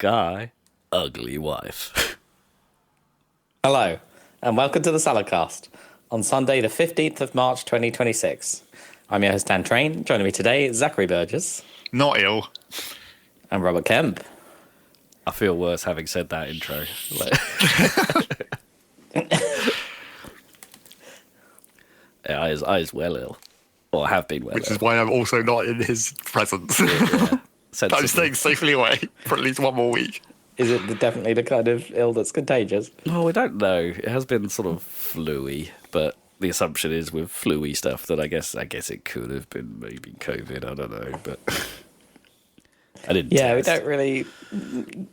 guy, ugly wife. Hello, and welcome to the Saladcast on Sunday, the 15th of March, 2026. I'm your host, Dan Train. Joining me today is Zachary Burgess. Not ill. And Robert Kemp. I feel worse having said that intro. Yeah, I is well ill. Or have been well Which ill. is why I'm also not in his presence. Yeah, I'm staying safely away for at least one more week. Is it definitely the kind of ill that's contagious? Well, we don't know. It has been sort of flu-y, but the assumption is with flu-y stuff that I guess it could have been maybe COVID. I don't know, but I didn't. Yeah, test. we don't really.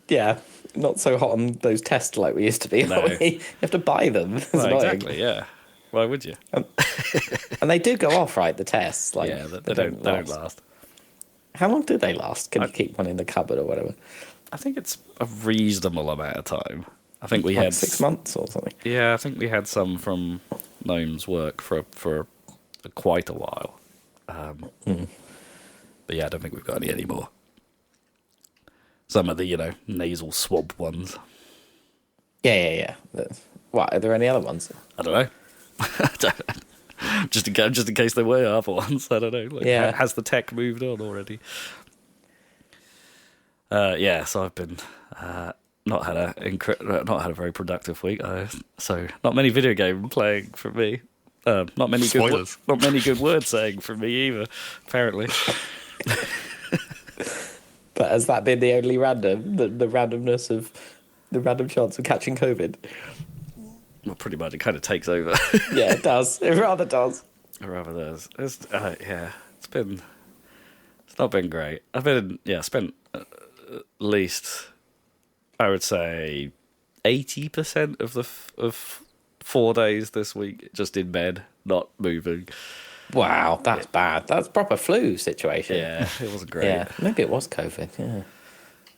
Yeah, not so hot on those tests like we used to be. No. You have to buy them. It's Well, annoying. exactly. Yeah. Why would you? And they do go off, right? The tests, like Yeah, they don't last. How long do they last? Can you keep one in the cupboard or whatever? I think it's a reasonable amount of time. I think we Like had 6 months or something. Yeah, I think we had some from Gnome's work for quite a while. But yeah, I don't think we've got any anymore. Some of the nasal swab ones. Yeah. What? Are there any other ones? I don't know. just in case there were other ones. I don't know. Like, Yeah. Has the tech moved on already? Yeah. So I've been not had a very productive week. So not many video game playing for me. Not many Spoilers. Not many good word saying from me either. Apparently. But has that been the only random, the randomness of the random chance of catching COVID? Well, pretty much it kind of takes over. Yeah, it does. It rather does. It rather does. Yeah, it's not been great. Spent at least, I would say, 80% of 4 days this week just in bed, not moving. Wow, that's bad. That's proper flu situation. Yeah, it wasn't great. Yeah, maybe it was COVID.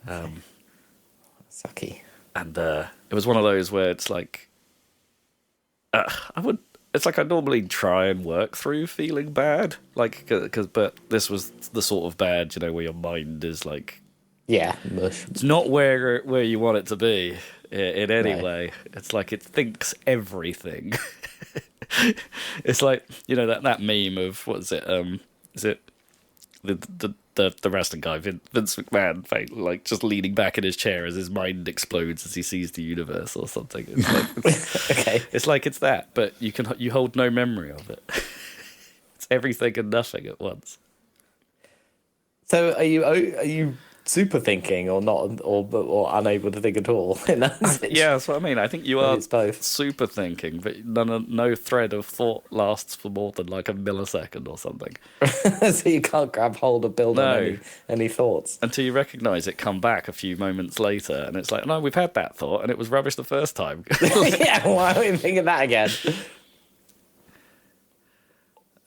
Yeah. Sucky. And it was one of those where it's like, It's like I normally try and work through feeling bad, but this was the sort of bad, where your mind is like, Yeah, mush. it's not where you want it to be in any No. way. It's like it thinks everything. It's like that meme of what is it? Is it the wrestling guy Vince McMahon, like just leaning back in his chair as his mind explodes as he sees the universe or something? It's like Okay. it's like it's that, but you hold no memory of it. It's everything and nothing at once. So are you super thinking or not, or unable to think at all? In that situation? Yeah, that's what I mean. I think you Maybe are it's both. super thinking, but no thread of thought lasts for more than like a millisecond or something. So you can't grab hold of build No. on any thoughts. Until you recognise it come back a few moments later, and it's like, no, we've had that thought, and it was rubbish the first time. Yeah, why are we thinking that again?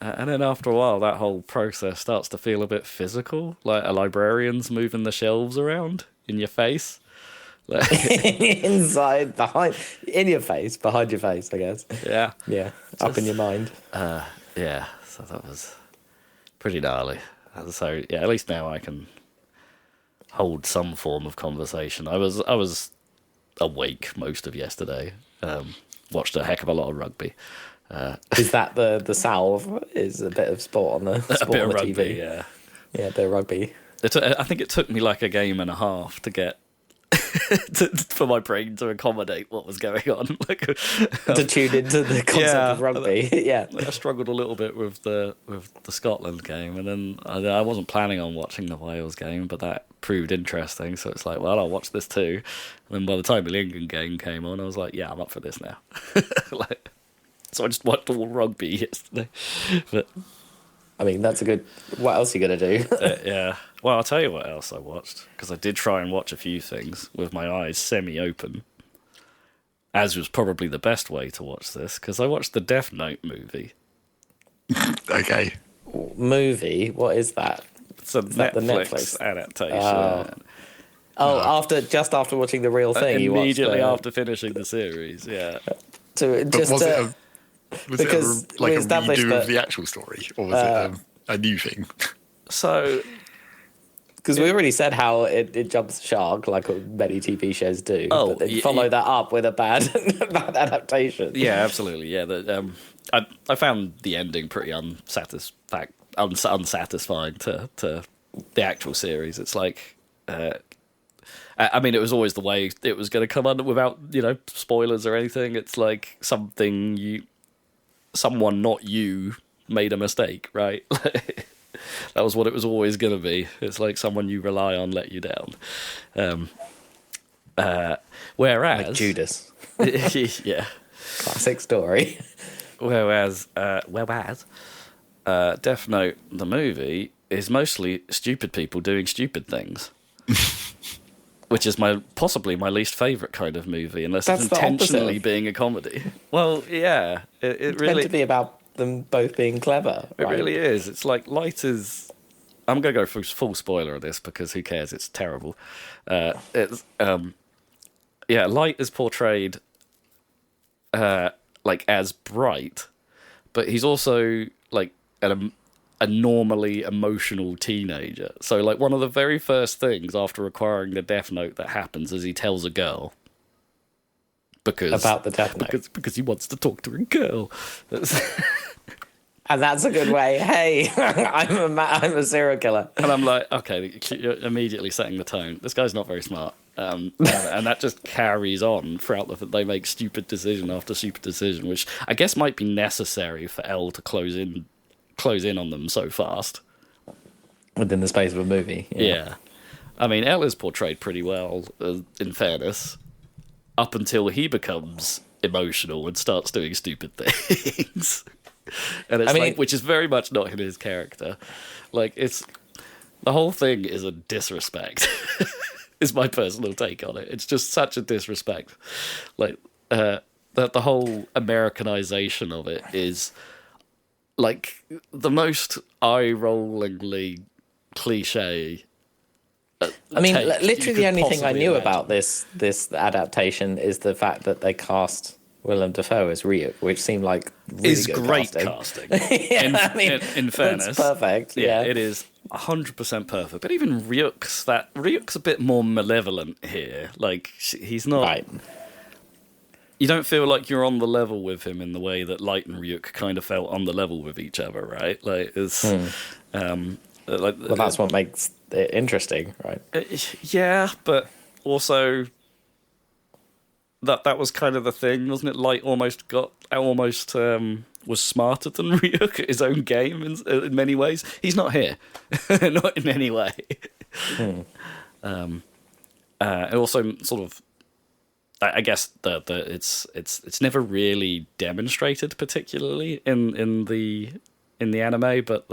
And then after a while, that whole process starts to feel a bit physical, like a librarian's moving the shelves around in your face. Like, Inside, behind, in your face, behind your face, I guess. yeah. Yeah, up in your mind. Yeah, so that was pretty gnarly. And so, yeah, at least now I can hold some form of conversation. I was awake most of yesterday. Watched a heck of a lot of rugby. Is that the salve? Is a bit of sport on the sport A bit on of the rugby, TV? yeah. Yeah, a bit of rugby. I think it took me like a game and a half to get for my brain to accommodate what was going on. Like, To tune into the concept of rugby. Yeah. I struggled a little bit with the Scotland game, and then I wasn't planning on watching the Wales game, but that proved interesting. So it's like, well, I'll watch this too. And then by the time the England game came on, I was like, yeah, I'm up for this now. So I just watched all rugby yesterday. But I mean, that's a good... What else are you going to do? yeah. Well, I'll tell you what else I watched, because I did try and watch a few things with my eyes semi-open, as was probably the best way to watch this, because I watched the Death Note movie. Okay. Movie? What is that? It's a that the Netflix Netflix? adaptation. Just after watching the real thing, you watched Immediately after finishing the series, yeah. to But just was it because like we a established redo that- of the actual story, or was it a new thing? So Because we already said how it jumps the shark, like many TV shows do. Oh, but then follow that up with a bad adaptation. Yeah, absolutely. Yeah, I found the ending pretty unsatisfying to the actual series. It's like, I mean, it was always the way it was going to come under without spoilers or anything. It's like someone not you made a mistake, right? That was what it was always going to be. It's like someone you rely on let you down. Whereas Like Judas. Yeah. Classic story. Whereas Death Note, the movie, is mostly stupid people doing stupid things. Which is possibly my least favourite kind of movie, unless That's it's the intentionally opposite. being a comedy. Well, yeah. It It's really... meant to be about them both being clever. It right? really is. It's like Light is... I'm going to go for full spoiler of this because who cares? It's terrible. Light is portrayed like as bright, but he's also like a normally emotional teenager. So like one of the very first things after acquiring the Death Note that happens is he tells a girl About the Death Note. because he wants to talk to a girl. And that's a good way. Hey, I'm a serial killer. And I'm like, okay, you're immediately setting the tone. This guy's not very smart. And that just carries on throughout they make stupid decision after stupid decision, which I guess might be necessary for L to close in on them so fast. Within the space of a movie. Yeah. I mean, L is portrayed pretty well, in fairness, up until he becomes emotional and starts doing stupid things. And it's which is very much not in his character. Like, the whole thing is a disrespect. Is my personal take on it. It's just such a disrespect. Like, the whole Americanization of it is like the most eye-rollingly cliche. I mean, take literally you the could only thing I possibly knew imagine. about this adaptation is the fact that they cast Willem Dafoe as Ryuk, which seemed like really Is good great casting. casting. In fairness, it's perfect. Yeah, Yeah, it is 100% perfect. But even Ryuk's a bit more malevolent here. Like he's not. right. You don't feel like you're on the level with him in the way that Light and Ryuk kind of felt on the level with each other, right? Like it's. Well, that's what makes it interesting, right? Yeah, but also that was kind of the thing, wasn't it? Light almost was smarter than Ryuk at his own game in many ways. He's not here, not in any way. It also sort of, I guess it's never really demonstrated particularly in the anime, but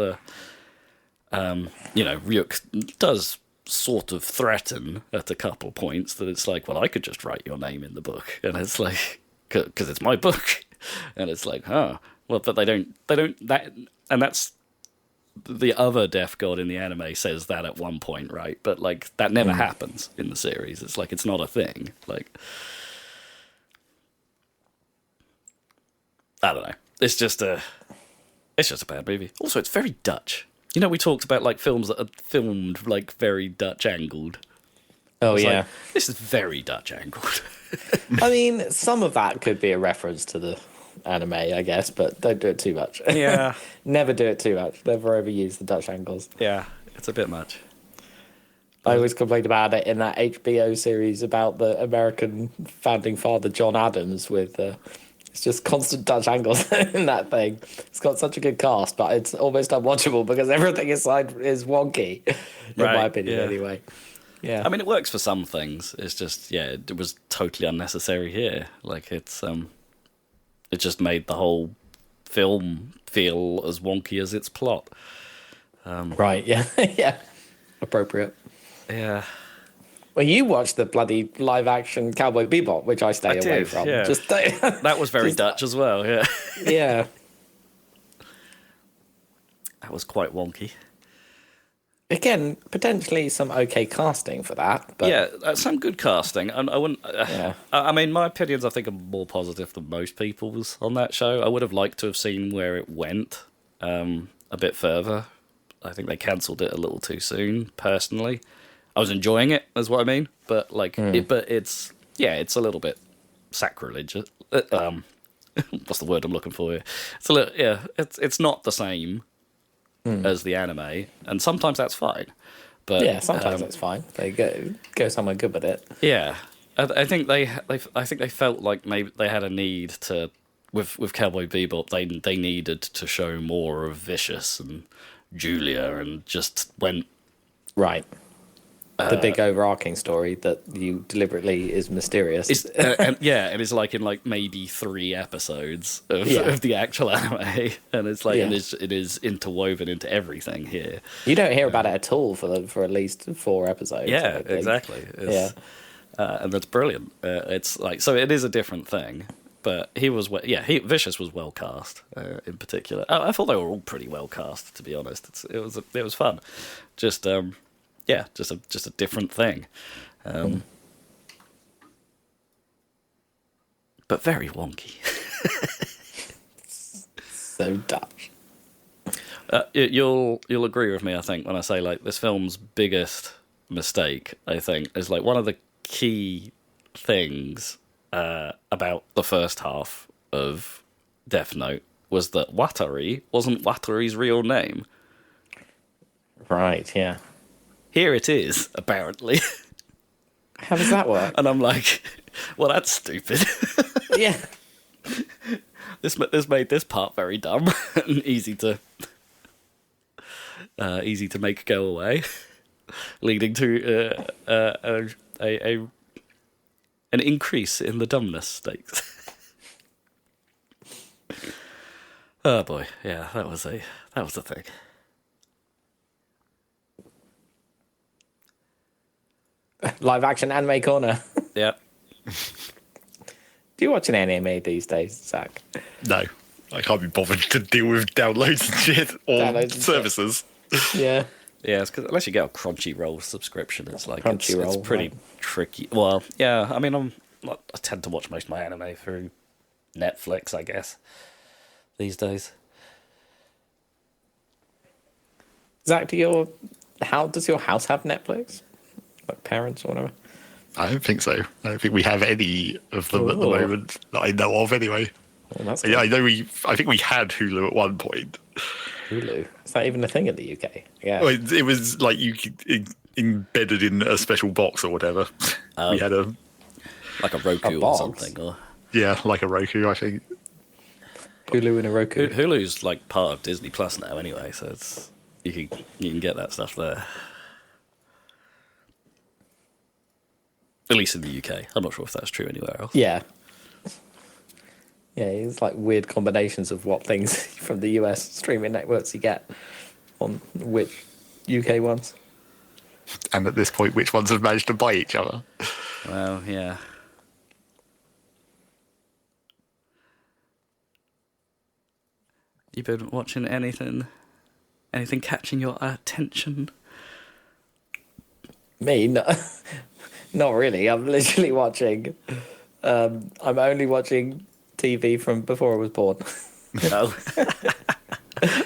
Ryuk does sort of threaten at a couple points that it's like, well, I could just write your name in the book, and it's like, because it's my book, and it's like, well, but they don't that, and that's the other death god in the anime says that at one point, right? But like that never happens in the series. It's like it's not a thing. Like I don't know. It's just a bad movie. Also, it's very Dutch. You know, we talked about like films that are filmed like very Dutch angled. Oh It's yeah. like, this is very Dutch angled. I mean, some of that could be a reference to the anime, I guess, but don't do it too much. Yeah. Never do it too much. Never overuse the Dutch angles. Yeah, it's a bit much. I always complained about it in that HBO series about the American founding father John Adams with it's just constant Dutch angles in that thing. It's got such a good cast, but it's almost unwatchable because everything inside is wonky, in my Right, opinion, yeah. anyway. Yeah. I mean, it works for some things. It's just, yeah, it was totally unnecessary here. Like, it just made the whole film feel as wonky as its plot. Right, yeah. Yeah. Appropriate. Yeah. Well, you watched the bloody live-action Cowboy Bebop, which I stay away did, from. yeah. Just That was very Dutch as well, yeah. yeah. That was quite wonky. Again, potentially some okay casting for that. But Yeah, some good casting. I wouldn't. Yeah. I mean, my opinions, I think, are more positive than most people's on that show. I would have liked to have seen where it went a bit further. I think they cancelled it a little too soon. Personally, I was enjoying it, is what I mean. But like, it's a little bit sacrilegious. What's the word I'm looking for here? It's a little, it's not the same as the anime, and sometimes that's fine. But Yeah, sometimes that's fine. They go somewhere good with it. yeah, I think they felt like maybe they had a need to with Cowboy Bebop. They needed to show more of Vicious and Julia, and just went right. The big overarching story that you deliberately is mysterious. and it's like in like maybe 3 episodes of the actual anime, and it's like it is interwoven into everything here. You don't hear about it at all for at least 4 episodes. Yeah, exactly. And that's brilliant. It's like, so it is a different thing, but Vicious was well cast in particular. I thought they were all pretty well cast, to be honest. It was fun. Just just a different thing. But very wonky. So Dutch. You'll agree with me, I think, when I say like this film's biggest mistake, I think, is like one of the key things about the first half of Death Note was that Watari wasn't Watari's real name. Right, yeah. Here it is, apparently. How does that work? And I'm like, well, that's stupid. Yeah. This made this part very dumb and easy to make go away, leading to an increase in the dumbness stakes. Oh boy, yeah, that was a thing. Live action anime corner. Yeah. Do you watch an anime these days, Zach? No, I can't be bothered to deal with downloads and shit or services. Yeah. Yeah, it's 'cause unless you get a Crunchyroll subscription, it's like it's Crunchyroll, pretty tricky. Well, yeah, I mean, I tend to watch most of my anime through Netflix, I guess, these days. Zach, does your house have Netflix? Like parents or whatever? I don't think so. I don't think we have any of them at the moment that I know of, anyway. Well, that's Yeah, I think we had Hulu at one point. Hulu. Is that even a thing in the UK? Yeah. Well, it was like you could, embedded in a special box or whatever. We had like a Roku or box? something, or like a Roku, I think. Hulu and a Roku. Hulu's like part of Disney Plus now, anyway. So you can get that stuff there. At least in the UK. I'm not sure if that's true anywhere else. Yeah. Yeah, it's like weird combinations of what things from the US streaming networks you get on which UK ones. And at this point, which ones have managed to buy each other? Well, yeah. You been watching anything catching your attention? Me? No, not really. I'm literally watching... I'm only watching TV from before I was born. No.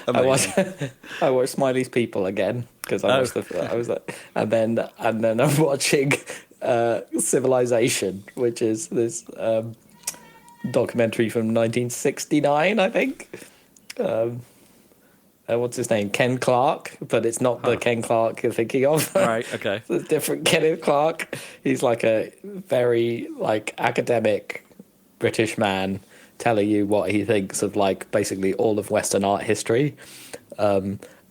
I watched Smiley's People again because I was like, and then I'm watching Civilization, which is this documentary from 1969, I think. What's his name? Ken Clark, but it's not the Ken Clark you're thinking of. Right. Okay. It's a different Kenneth Clark. He's like a very academic British man telling you what he thinks of basically all of Western art history.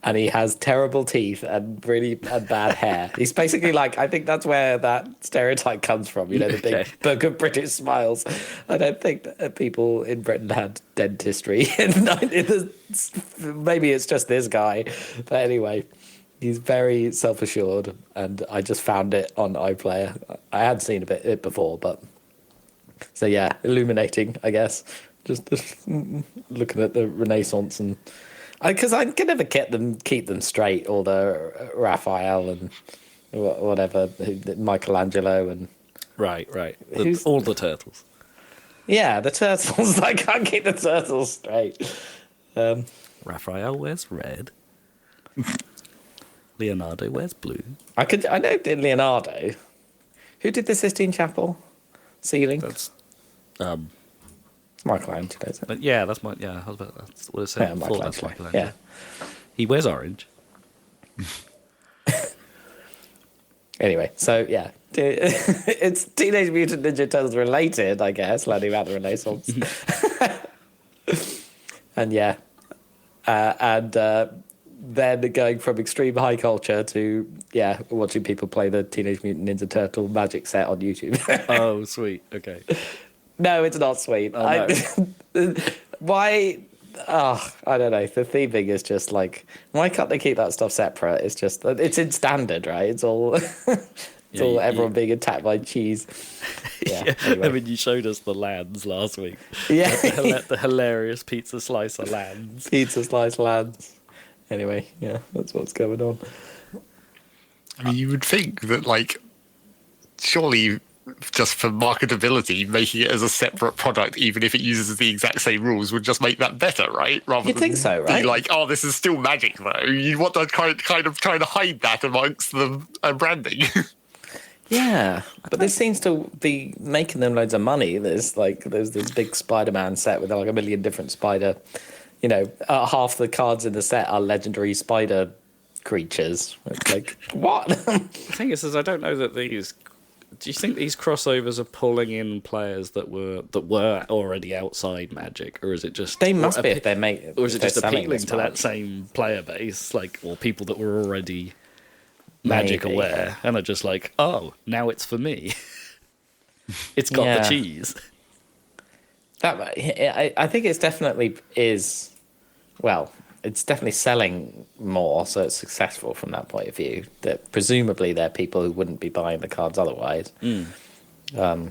And he has terrible teeth and bad hair. He's basically I think that's where that stereotype comes from, the big book of British smiles. I don't think that people in Britain had dentistry. Maybe it's just this guy. But anyway, he's very self-assured, and I just found it on iPlayer. I had seen it before, but... So yeah, illuminating, I guess. Just looking at the Renaissance and... Because I can never keep them straight, all the Raphael and whatever, Michelangelo and... Right. All the turtles. Yeah, the turtles. I can't keep the turtles straight. Raphael wears red. Leonardo wears blue. I know Leonardo. Who did the Sistine Chapel ceiling? That's It's Michelangelo, is it? but yeah, that's my yeah. That's what it said. Yeah, before. That's Michelangelo. Yeah. He wears orange. Anyway, so yeah, it's Teenage Mutant Ninja Turtles related, I guess, learning about the Renaissance. And yeah, then going from extreme high culture to watching people play the Teenage Mutant Ninja Turtle magic set on YouTube. Oh, sweet. Okay. No, it's not sweet. Oh, no. Why? Oh, I don't know. The theming is just like, why can't they keep that stuff separate? It's just, it's in standard, right? It's all, everyone being attacked by cheese. Yeah. Anyway. I mean, you showed us the lands last week. Yeah. The hilarious pizza slicer lands. Pizza slice lands. Anyway, yeah, that's what's going on. I mean, you would think that, like, surely just for marketability, making it as a separate product, even if it uses the exact same rules, would just make that better, right? Rather You'd think so, right? Be like, oh, this is still Magic, though. You want to kind of hide that amongst the branding. Yeah, but this seems to be making them loads of money. There's this big Spider-Man set with like a million different spider. You know, half the cards in the set are legendary spider creatures. It's like, what? The thing is I don't know that these. Do you think these crossovers are pulling in players that were already outside Magic, or is it just they must be if they're making, or is it just appealing to that same player base, like, or people that were already Magic aware and are just like, oh, now it's for me. It's got the cheese. I think it's definitely is. Well, it's definitely selling more, so it's successful from that point of view. That presumably they're people who wouldn't be buying the cards otherwise. But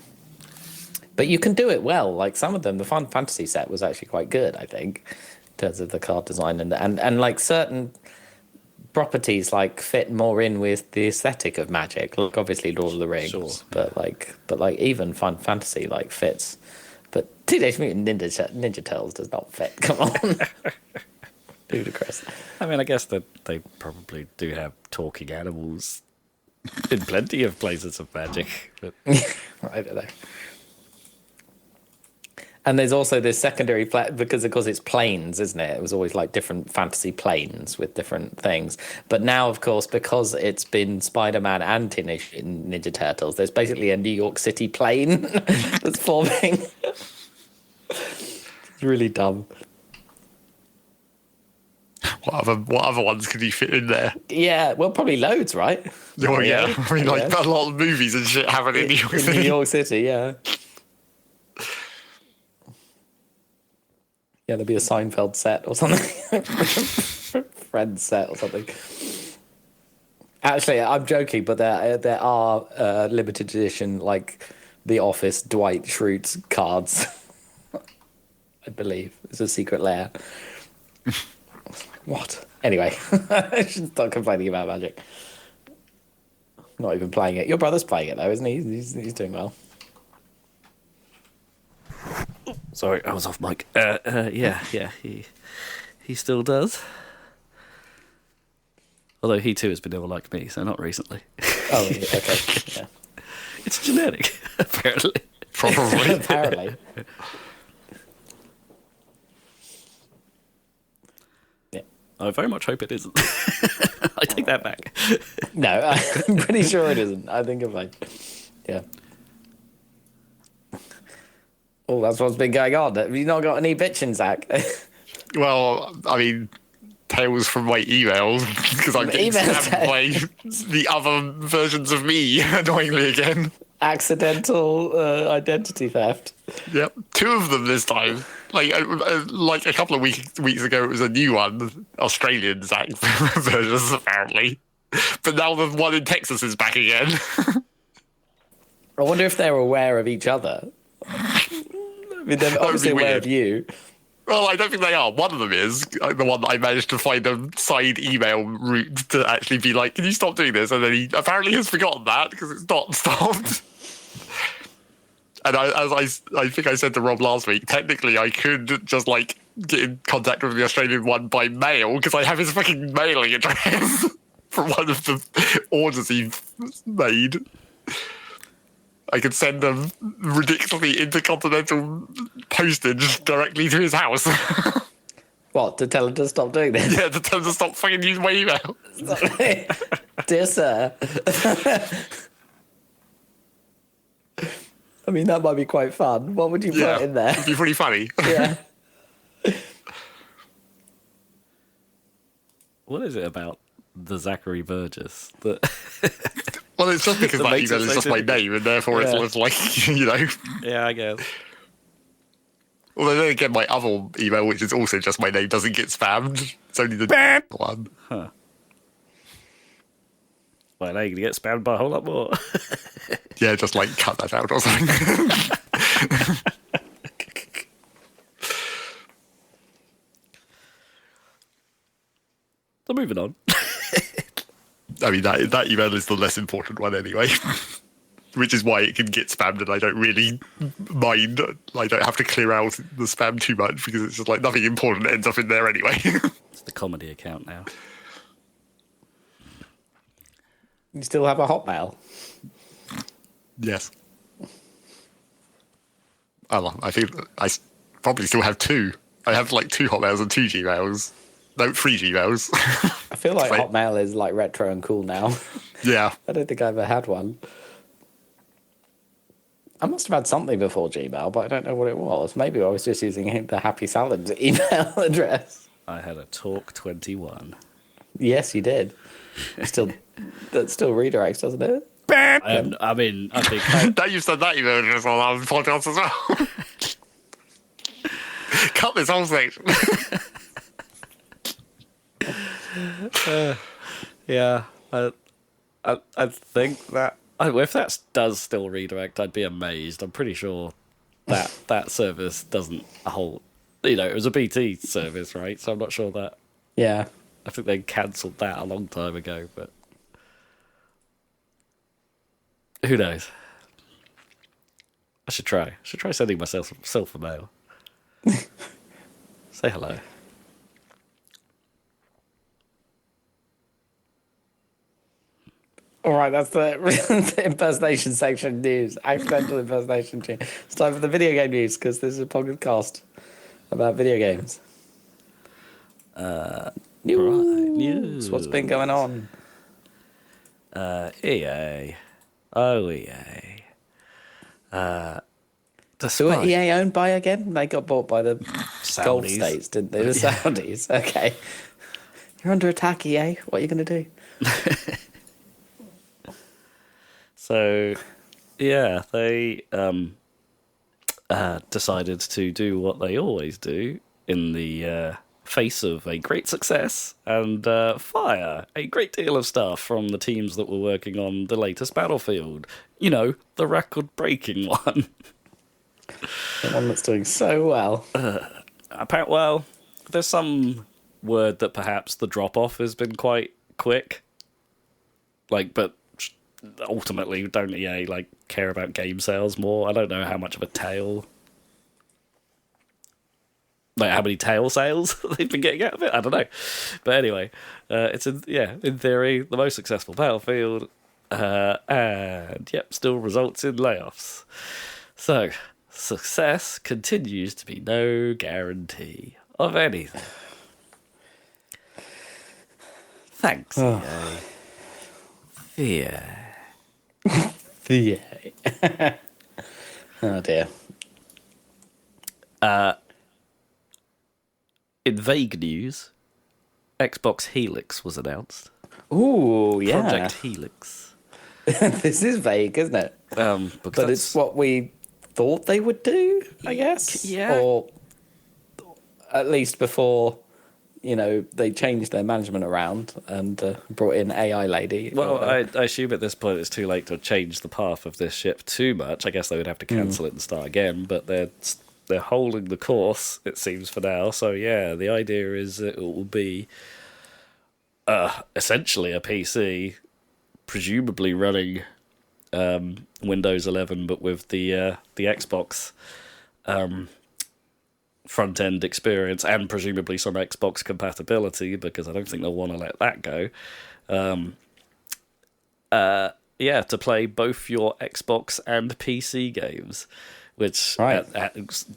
you can do it well. Like some of them, the Final Fantasy set was actually quite good, I think, in terms of the card design and like certain properties like fit more in with the aesthetic of Magic. Like obviously Lord of the Rings, sure, but like even Final Fantasy like fits. But Teenage Mutant Ninja Turtles does not fit. Come on. Ludicrous. I mean, I guess that they probably do have talking animals in plenty of places of Magic. But I don't know. And there's also this secondary because of course it's planes, isn't it? It was always like different fantasy planes with different things. But now, of course, because it's been Spider-Man and Teenage Ninja Turtles, there's basically a New York City plane that's forming. It's really dumb. What other ones could you fit in there? Yeah, well, probably loads, right? Oh yeah, I mean, like a lot of movies and shit happen in New York City. New York City, yeah. Yeah, there'll be a Seinfeld set or something. Friends set or something. Actually, I'm joking, but there are limited edition, like The Office Dwight Schrute cards. I believe it's a secret lair. What? Anyway, I should stop complaining about Magic. Not even playing it. Your brother's playing it though, isn't he? He's doing well. sorry, I was off mic. Yeah, he still does. Although he too has been ill like me, so not recently. Oh, okay, yeah. It's genetic, apparently. Probably. Apparently. Yeah. I very much hope it isn't. I take that back. No, I'm pretty sure it isn't. I think I'm like, yeah. Oh, that's what's been going on. Have you not got any bitching, Zach? Well, I mean, tales from my emails, because I'm getting stabbed by the other versions of me, annoyingly again. Accidental identity theft. Yep, 2 of them this time. Like a couple of weeks ago, it was a new one, Australian Zach versions apparently. But now the one in Texas is back again. I wonder if they're aware of each other. I mean, they're obviously aware of you. Well, I don't think they are. One of them is the one that I managed to find a side email route to actually be like, can you stop doing this? And then he apparently has forgotten that because it's not stopped. And I think I said to Rob last week, technically I could just like get in contact with the Australian one by mail because I have his fucking mailing address. from one of the orders he made. I could send them ridiculously intercontinental postage directly to his house. What, to tell him to stop doing this? Yeah, to tell him to stop fucking using my email. Dear sir. I mean, that might be quite fun. What would you put in there? It'd be pretty funny. Yeah. What is it about the Zachary Burgess that? Well, it's just because that email is just my name, and therefore it's like, you know. Yeah, I guess. Although then again, my other email, which is also just my name, doesn't get spammed. It's only the one. Huh. Well, now you're going to get spammed by a whole lot more. Yeah, just like cut that out or something. So moving on. I mean, that email is the less important one anyway. Which is why it can get spammed, and I don't really mind. I don't have to clear out the spam too much because it's just like nothing important ends up in there anyway. It's the comedy account now. You still have a Hotmail? Yes. Oh, well, I think I probably still have two. I have like 2 Hotmails and 2 Gmails. No, 3 Gmails. I feel like Hotmail is like retro and cool now. Yeah. I don't think I ever had one. I must have had something before Gmail, but I don't know what it was. Maybe I was just using the Happy Salad email address. I had a Talk21. Yes, you did. That still redirects, doesn't it? I mean, I think... Now you've said that email address on our podcast as well. Cut this whole section. Yeah, I think that... If that does still redirect, I'd be amazed. I'm pretty sure that service doesn't hold... You know, it was a BT service, right? So I'm not sure that... Yeah. I think they cancelled that a long time ago, but... Who knows? I should try. Sending myself a mail. Say hello. All right, that's the impersonation section news. Accidental impersonation. It's time for the video game news because this is a podcast about video games. News. What's been going on? EA. Oh, EA. Who are EA owned by again? They got bought by the Gulf Saudis. states, didn't they? The Saudis. Okay. You're under attack, EA. What are you going to do? So, yeah, they decided to do what they always do in the face of a great success and fire a great deal of stuff from the teams that were working on the latest Battlefield. You know, the record-breaking one. The one that's doing so well. Well, there's some word that perhaps the drop-off has been quite quick. But ultimately, don't EA care about game sales more? I don't know how much of a tail, how many tail sales they've been getting out of it. I don't know, but anyway, it's in theory the most successful Battlefield, and still results in layoffs. So success continues to be no guarantee of anything. Thanks, EA. Yeah. Yeah. Oh dear. In vague news, Xbox Helix was announced. Ooh, yeah. Project Helix. This is vague, isn't it? But it's what we thought they would do, I guess. Yeah. Or at least before, they changed their management around and brought in AI lady. Well, I assume at this point it's too late to change the path of this ship too much. I guess they would have to cancel it and start again, but they're holding the course, it seems, for now. So, yeah, the idea is it will be essentially a PC, presumably running Windows 11, but with the Xbox front end experience and presumably some Xbox compatibility, because I don't think they'll want to let that go. To play both your Xbox and PC games, which Right.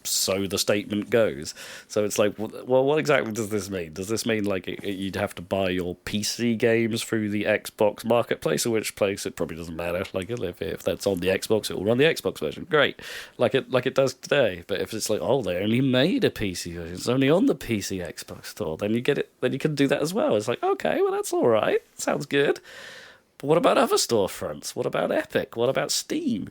So the statement goes. So it's like, well, what exactly does this mean? Does this mean like you'd have to buy your PC games through the Xbox marketplace, or which place? It probably doesn't matter. Like if that's on the Xbox, it will run the Xbox version. Great, like it does today. But if it's like, oh, they only made a PC version, it's only on the PC Xbox store, then you get it. Then you can do that as well. It's like, okay, well that's all right. Sounds good. But what about other storefronts? What about Epic? What about Steam?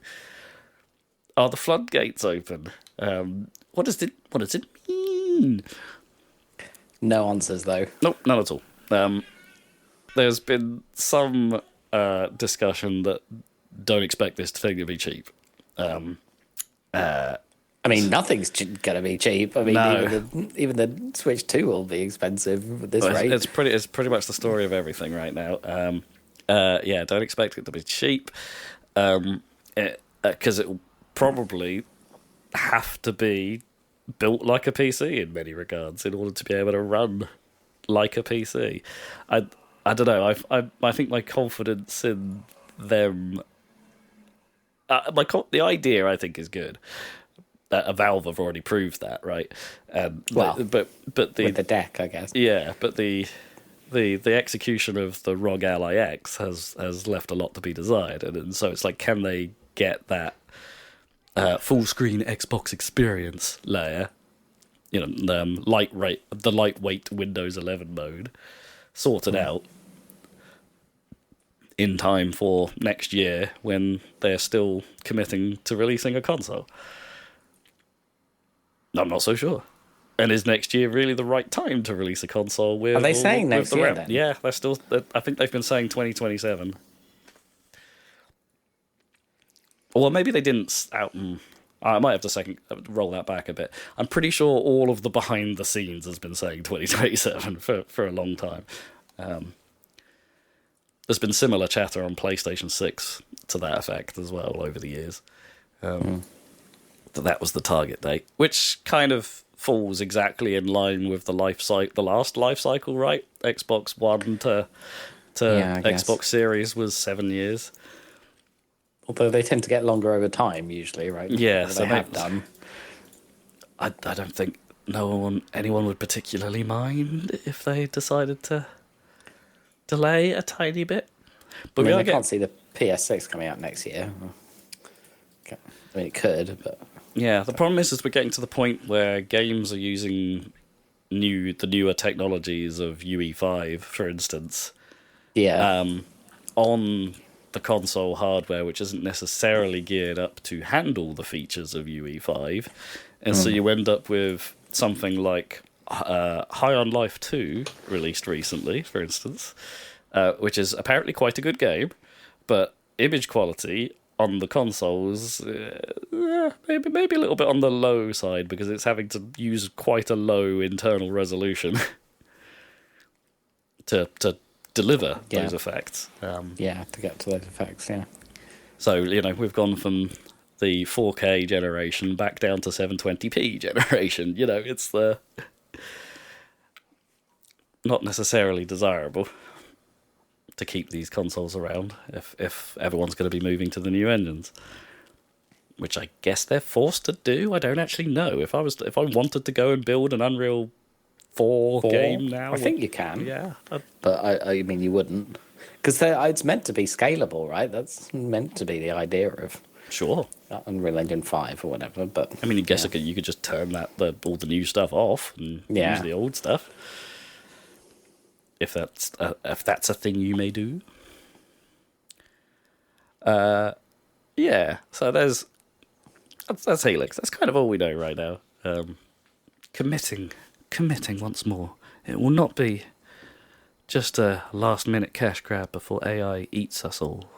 Are the floodgates open? What does it mean? No answers, though. Nope, none at all. There's been some discussion that don't expect this thing to be cheap. I mean, nothing's going to be cheap. I mean, No. even the Switch 2 will be expensive at this rate. It's pretty much the story of everything right now. Don't expect it to be cheap, because it will probably have to be built like a PC in many regards in order to be able to run like a PC. I don't know. I think my confidence in them, the idea I think is good. Valve have already proved that, right? Well, but with the deck, I guess. yeah, but the execution of the ROG Ally X has left a lot to be desired, and so it's like, can they get that full screen Xbox experience layer, the lightweight Windows 11 mode sorted out in time for next year when they're still committing to releasing a console? I'm not so sure. And is next year really the right time to release a console with? Are they saying next year then? Yeah, they're still. I think they've been saying 2027. Well, maybe they didn't out. I might have to roll that back a bit. I'm pretty sure all of the behind the scenes has been saying 2027 for a long time. There's been similar chatter on PlayStation 6 to that effect as well over the years. That was the target date, which kind of falls exactly in line with the last life cycle, right? Xbox One to Xbox Series was 7 years. Although they tend to get longer over time, usually, right? Yeah, so they have done. I don't think anyone would particularly mind if they decided to delay a tiny bit. But I can't see the PS6 coming out next year. I mean, it could, but yeah, the problem is we're getting to the point where games are using the newer technologies of UE5, for instance. Yeah. On the console hardware, which isn't necessarily geared up to handle the features of UE5, and so you end up with something like High on Life 2, released recently, for instance, which is apparently quite a good game, but image quality on the consoles, maybe a little bit on the low side, because it's having to use quite a low internal resolution to deliver those effects. To get to those effects, yeah. So, we've gone from the 4K generation back down to 720p generation. It's not necessarily desirable to keep these consoles around if everyone's going to be moving to the new engines, which I guess they're forced to do. I don't actually know. If I wanted to go and build an Unreal 4 game now, I think you can. Yeah, but I mean, you wouldn't, because it's meant to be scalable, right? That's meant to be the idea of sure Unreal Engine 5 or whatever. But I mean, you could just turn all the new stuff off and use the old stuff. If that's a thing you may do. So that's Helix. That's kind of all we know right now. Committing once more. It will not be just a last-minute cash grab before AI eats us all,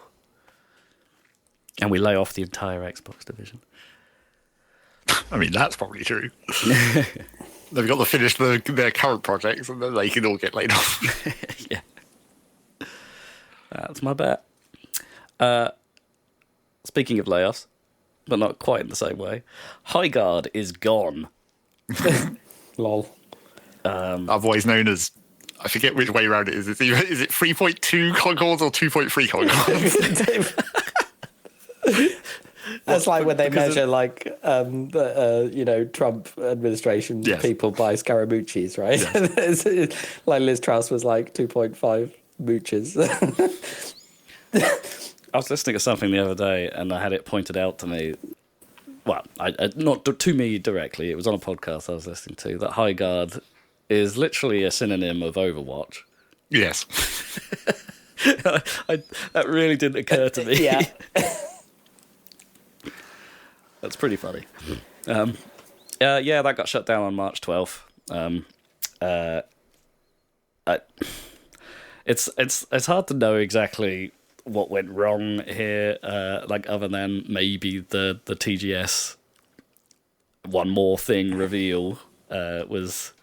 and we lay off the entire Xbox division. I mean, that's probably true. They've got to finish their current projects, and then they can all get laid off. Yeah, that's my bet. Speaking of layoffs, but not quite in the same way, Highguard is gone. Lol. Otherwise known as, I forget which way around it is. Is it 3.2 Concords or 2.3 Concords? That's like when they measure Trump administration people by Scaramucci's, right? Yes. Like Liz Truss was like 2.5 mooches. I was listening to something the other day, and I had it pointed out to me. Well, not to me directly. It was on a podcast I was listening to. That High Guard is literally a synonym of Overwatch. Yes. That really didn't occur to me. Yeah. That's pretty funny. Yeah, that got shut down on March 12th. It's hard to know exactly what went wrong here, other than maybe the TGS one more thing reveal was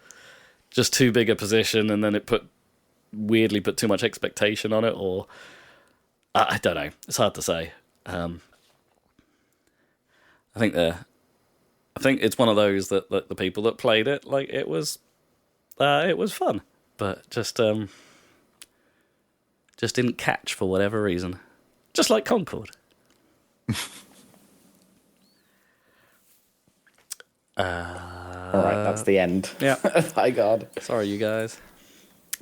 just too big a position, and then it weirdly put too much expectation on it, or I don't know. It's hard to say. I think it's one of those that the people that played it, like, it was fun, but just didn't catch for whatever reason. Just like Concord. All right, that's the end. Yeah. My God. Sorry, you guys.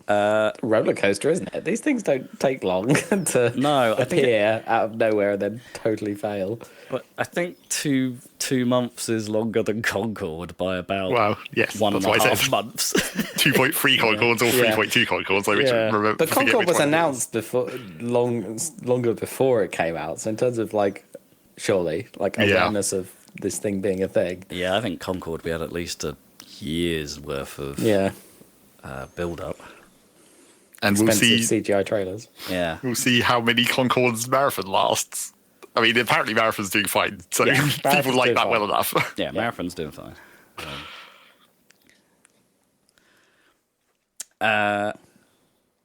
Roller coaster, isn't it? These things don't take long to appear out of nowhere and then totally fail. But I think two months is longer than Concord by about 1.5 months. 2.3 Concords or 3.2 Concords. Remember, but Concord was announced longer before it came out. So in terms of surely awareness of this thing being a thing. Yeah, I think Concord we had at least a year's worth of build up. And expensive we'll see CGI trailers. Yeah, we'll see how many Concord's marathon lasts. I mean, apparently Marathon's doing fine, so people like that well enough. Yeah, Marathon's doing fine.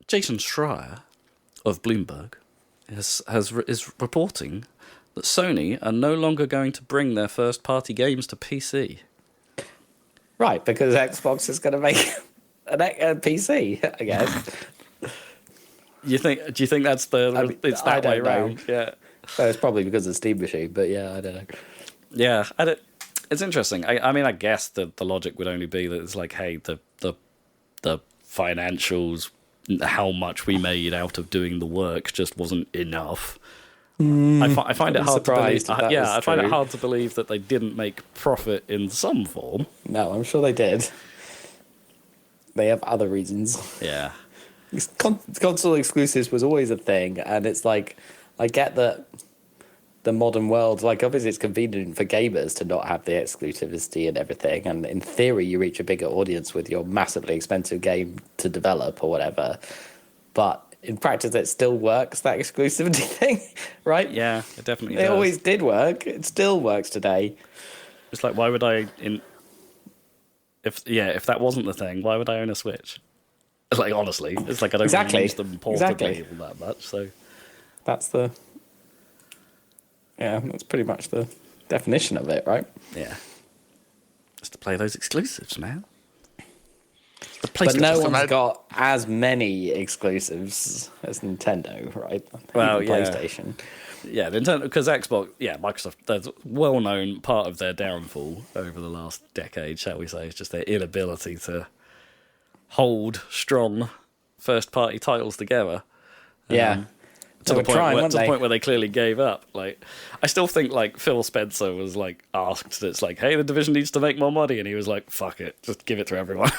Jason Schreier of Bloomberg is reporting that Sony are no longer going to bring their first-party games to PC. Right, because Xbox is going to make a PC, I guess. Do you think that's it's that way around? Yeah. Well, it's probably because of Steam Machine, but yeah, I don't know. Yeah, it's interesting. I mean, I guess the logic would only be that it's like, hey, the financials, how much we made out of doing the work just wasn't enough. I find it hard to believe. I find it hard to believe that they didn't make profit in some form. No, I'm sure they did. They have other reasons. Yeah. Console exclusives was always a thing, and it's like, I get that the modern world, obviously it's convenient for gamers to not have the exclusivity and everything, and in theory you reach a bigger audience with your massively expensive game to develop or whatever, but in practice it still works, that exclusivity thing, right? Yeah, it definitely does. It always did work. It still works today. It's like, why would I if that wasn't the thing, why would I own a Switch? Like, honestly, it's like I don't really use them portably that much, so that's pretty much the definition of it, right? Yeah. Just to play those exclusives, man. But no one's got as many exclusives as Nintendo, right? Well, even PlayStation. Yeah, Nintendo, because Xbox, Microsoft, that's well-known part of their downfall over the last decade, shall we say, is just their inability to hold strong first-party titles together. Yeah. To the point where they clearly gave up. Like, I still think Phil Spencer was asked, it's like, hey, the Division needs to make more money, and he was like, fuck it, just give it to everyone.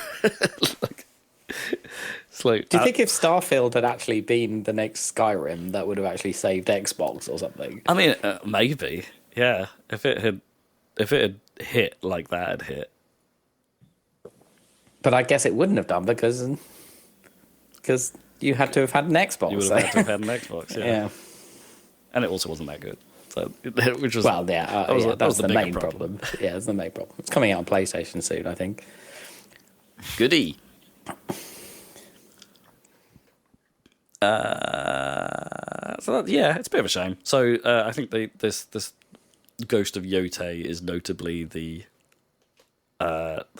Do you think if Starfield had actually been the next Skyrim, that would have actually saved Xbox or something? I mean, maybe, yeah. If it had hit like that had hit. But I guess it wouldn't have done because you had to have had an Xbox. You would have had to have had an Xbox, yeah. And it also wasn't that good. So, which was that's the main problem. Yeah, that's the main problem. It's coming out on PlayStation soon, I think. Goody. It's a bit of a shame. So I think this Ghost of Yotei is notably the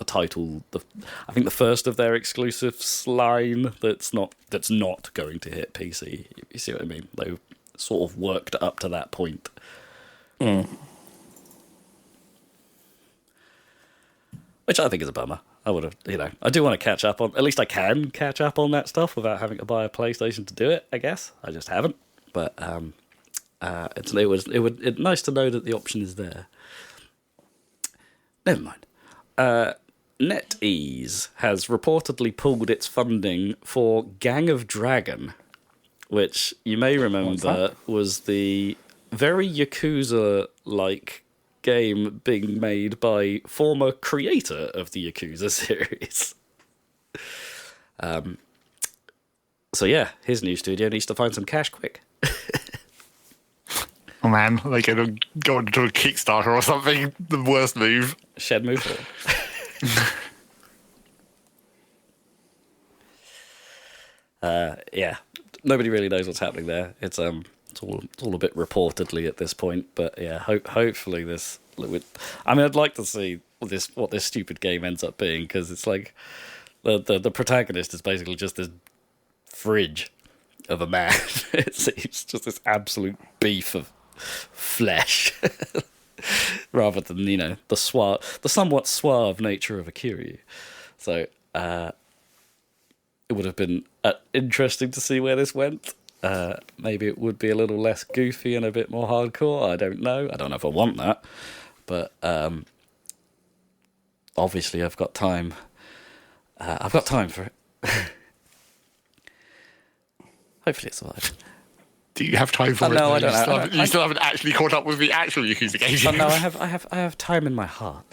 title. I think the first of their exclusives line that's not going to hit PC. You see what I mean? They sort of worked up to that point. Which I think is a bummer. I would have, I do want to catch up on. At least I can catch up on that stuff without having to buy a PlayStation to do it. I guess I just haven't. But it's nice to know that the option is there. Never mind. NetEase has reportedly pulled its funding for Gang of Dragon, which you may remember was the very Yakuza-like game being made by former creator of the Yakuza series. So yeah, his new studio needs to find some cash quick. Oh man, they could go into a Kickstarter or something. The worst move. Shed move. Yeah, nobody really knows what's happening there. It's all a bit reportedly at this point, but yeah, hopefully this. I'd like to see what this stupid game ends up being, because it's like the protagonist is basically just this fridge of a man. It seems just this absolute beef of flesh, rather than the somewhat suave nature of a Kiryu. So it would have been interesting to see where this went. Maybe it would be a little less goofy and a bit more hardcore. I don't know. I don't know if I want that, but obviously I've got time. I've got time for it. Hopefully it's alright. Do you have time for it? No, I don't. You still haven't actually caught up with the actual Yakuza games. Oh, no, I have time in my heart.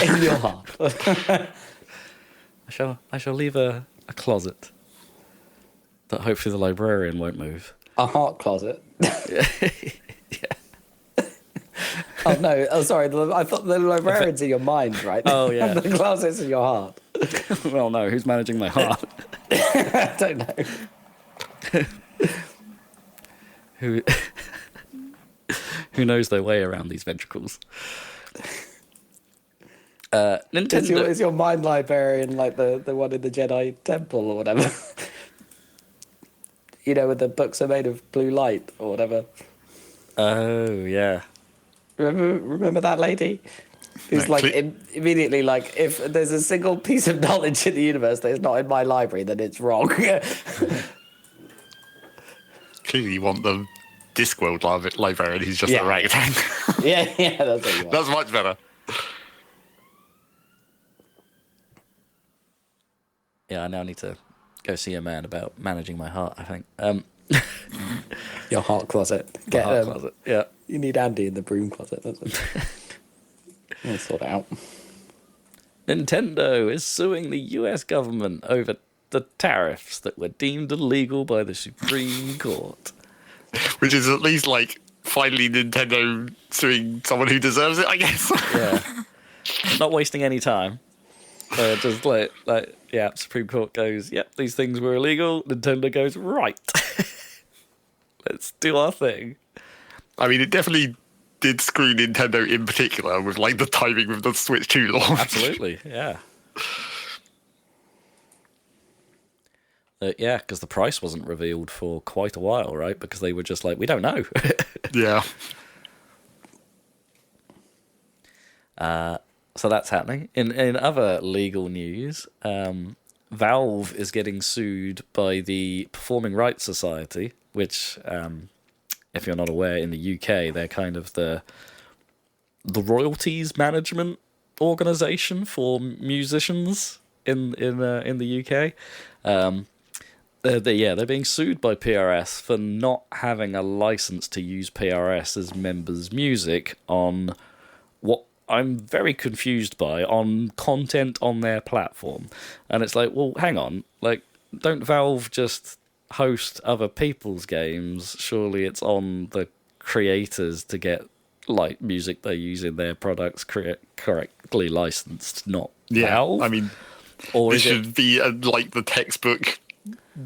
In your heart. I shall leave a closet that hopefully the librarian won't move. A heart closet. Yeah. Oh no! Oh, sorry. I thought the librarian's in your mind, right? Oh yeah. The closet's in your heart. Well, no. Who's managing my heart? I don't know. Who knows their way around these ventricles? Nintendo. Is your mind librarian like the one in the Jedi Temple or whatever? Where the books are made of blue light or whatever. Oh yeah. Remember that lady? Who's immediately like, if there's a single piece of knowledge in the universe that is not in my library, then it's wrong. Clearly you want the Discworld librarian who's just a orangutan. yeah, that's what you want. That's much better. Yeah, I now need to go see a man about managing my heart, I think. Your heart closet. Heart closet, yeah. You need Andy in the broom closet. That's it. We'll sort it out. Nintendo is suing the US government over the tariffs that were deemed illegal by the Supreme Court. Which is at least finally Nintendo suing someone who deserves it, I guess. Yeah. Not wasting any time. Just Supreme Court goes, yep, these things were illegal. Nintendo goes, right. Let's do our thing. I mean, it definitely did screw Nintendo in particular with the timing with the Switch 2 launch. Absolutely, yeah. Yeah, because the price wasn't revealed for quite a while, right? Because they were just like, we don't know. Yeah. So that's happening. In other legal news, Valve is getting sued by the Performing Rights Society, which, if you're not aware, in the UK, they're kind of the royalties management organisation for musicians in the UK. They're being sued by PRS for not having a license to use PRS as members' music on what I'm very confused by, on content on their platform. And it's like, well, hang on, don't Valve just host other people's games? Surely it's on the creators to get music they use in their products correctly licensed, not Valve. I mean, or this should be the textbook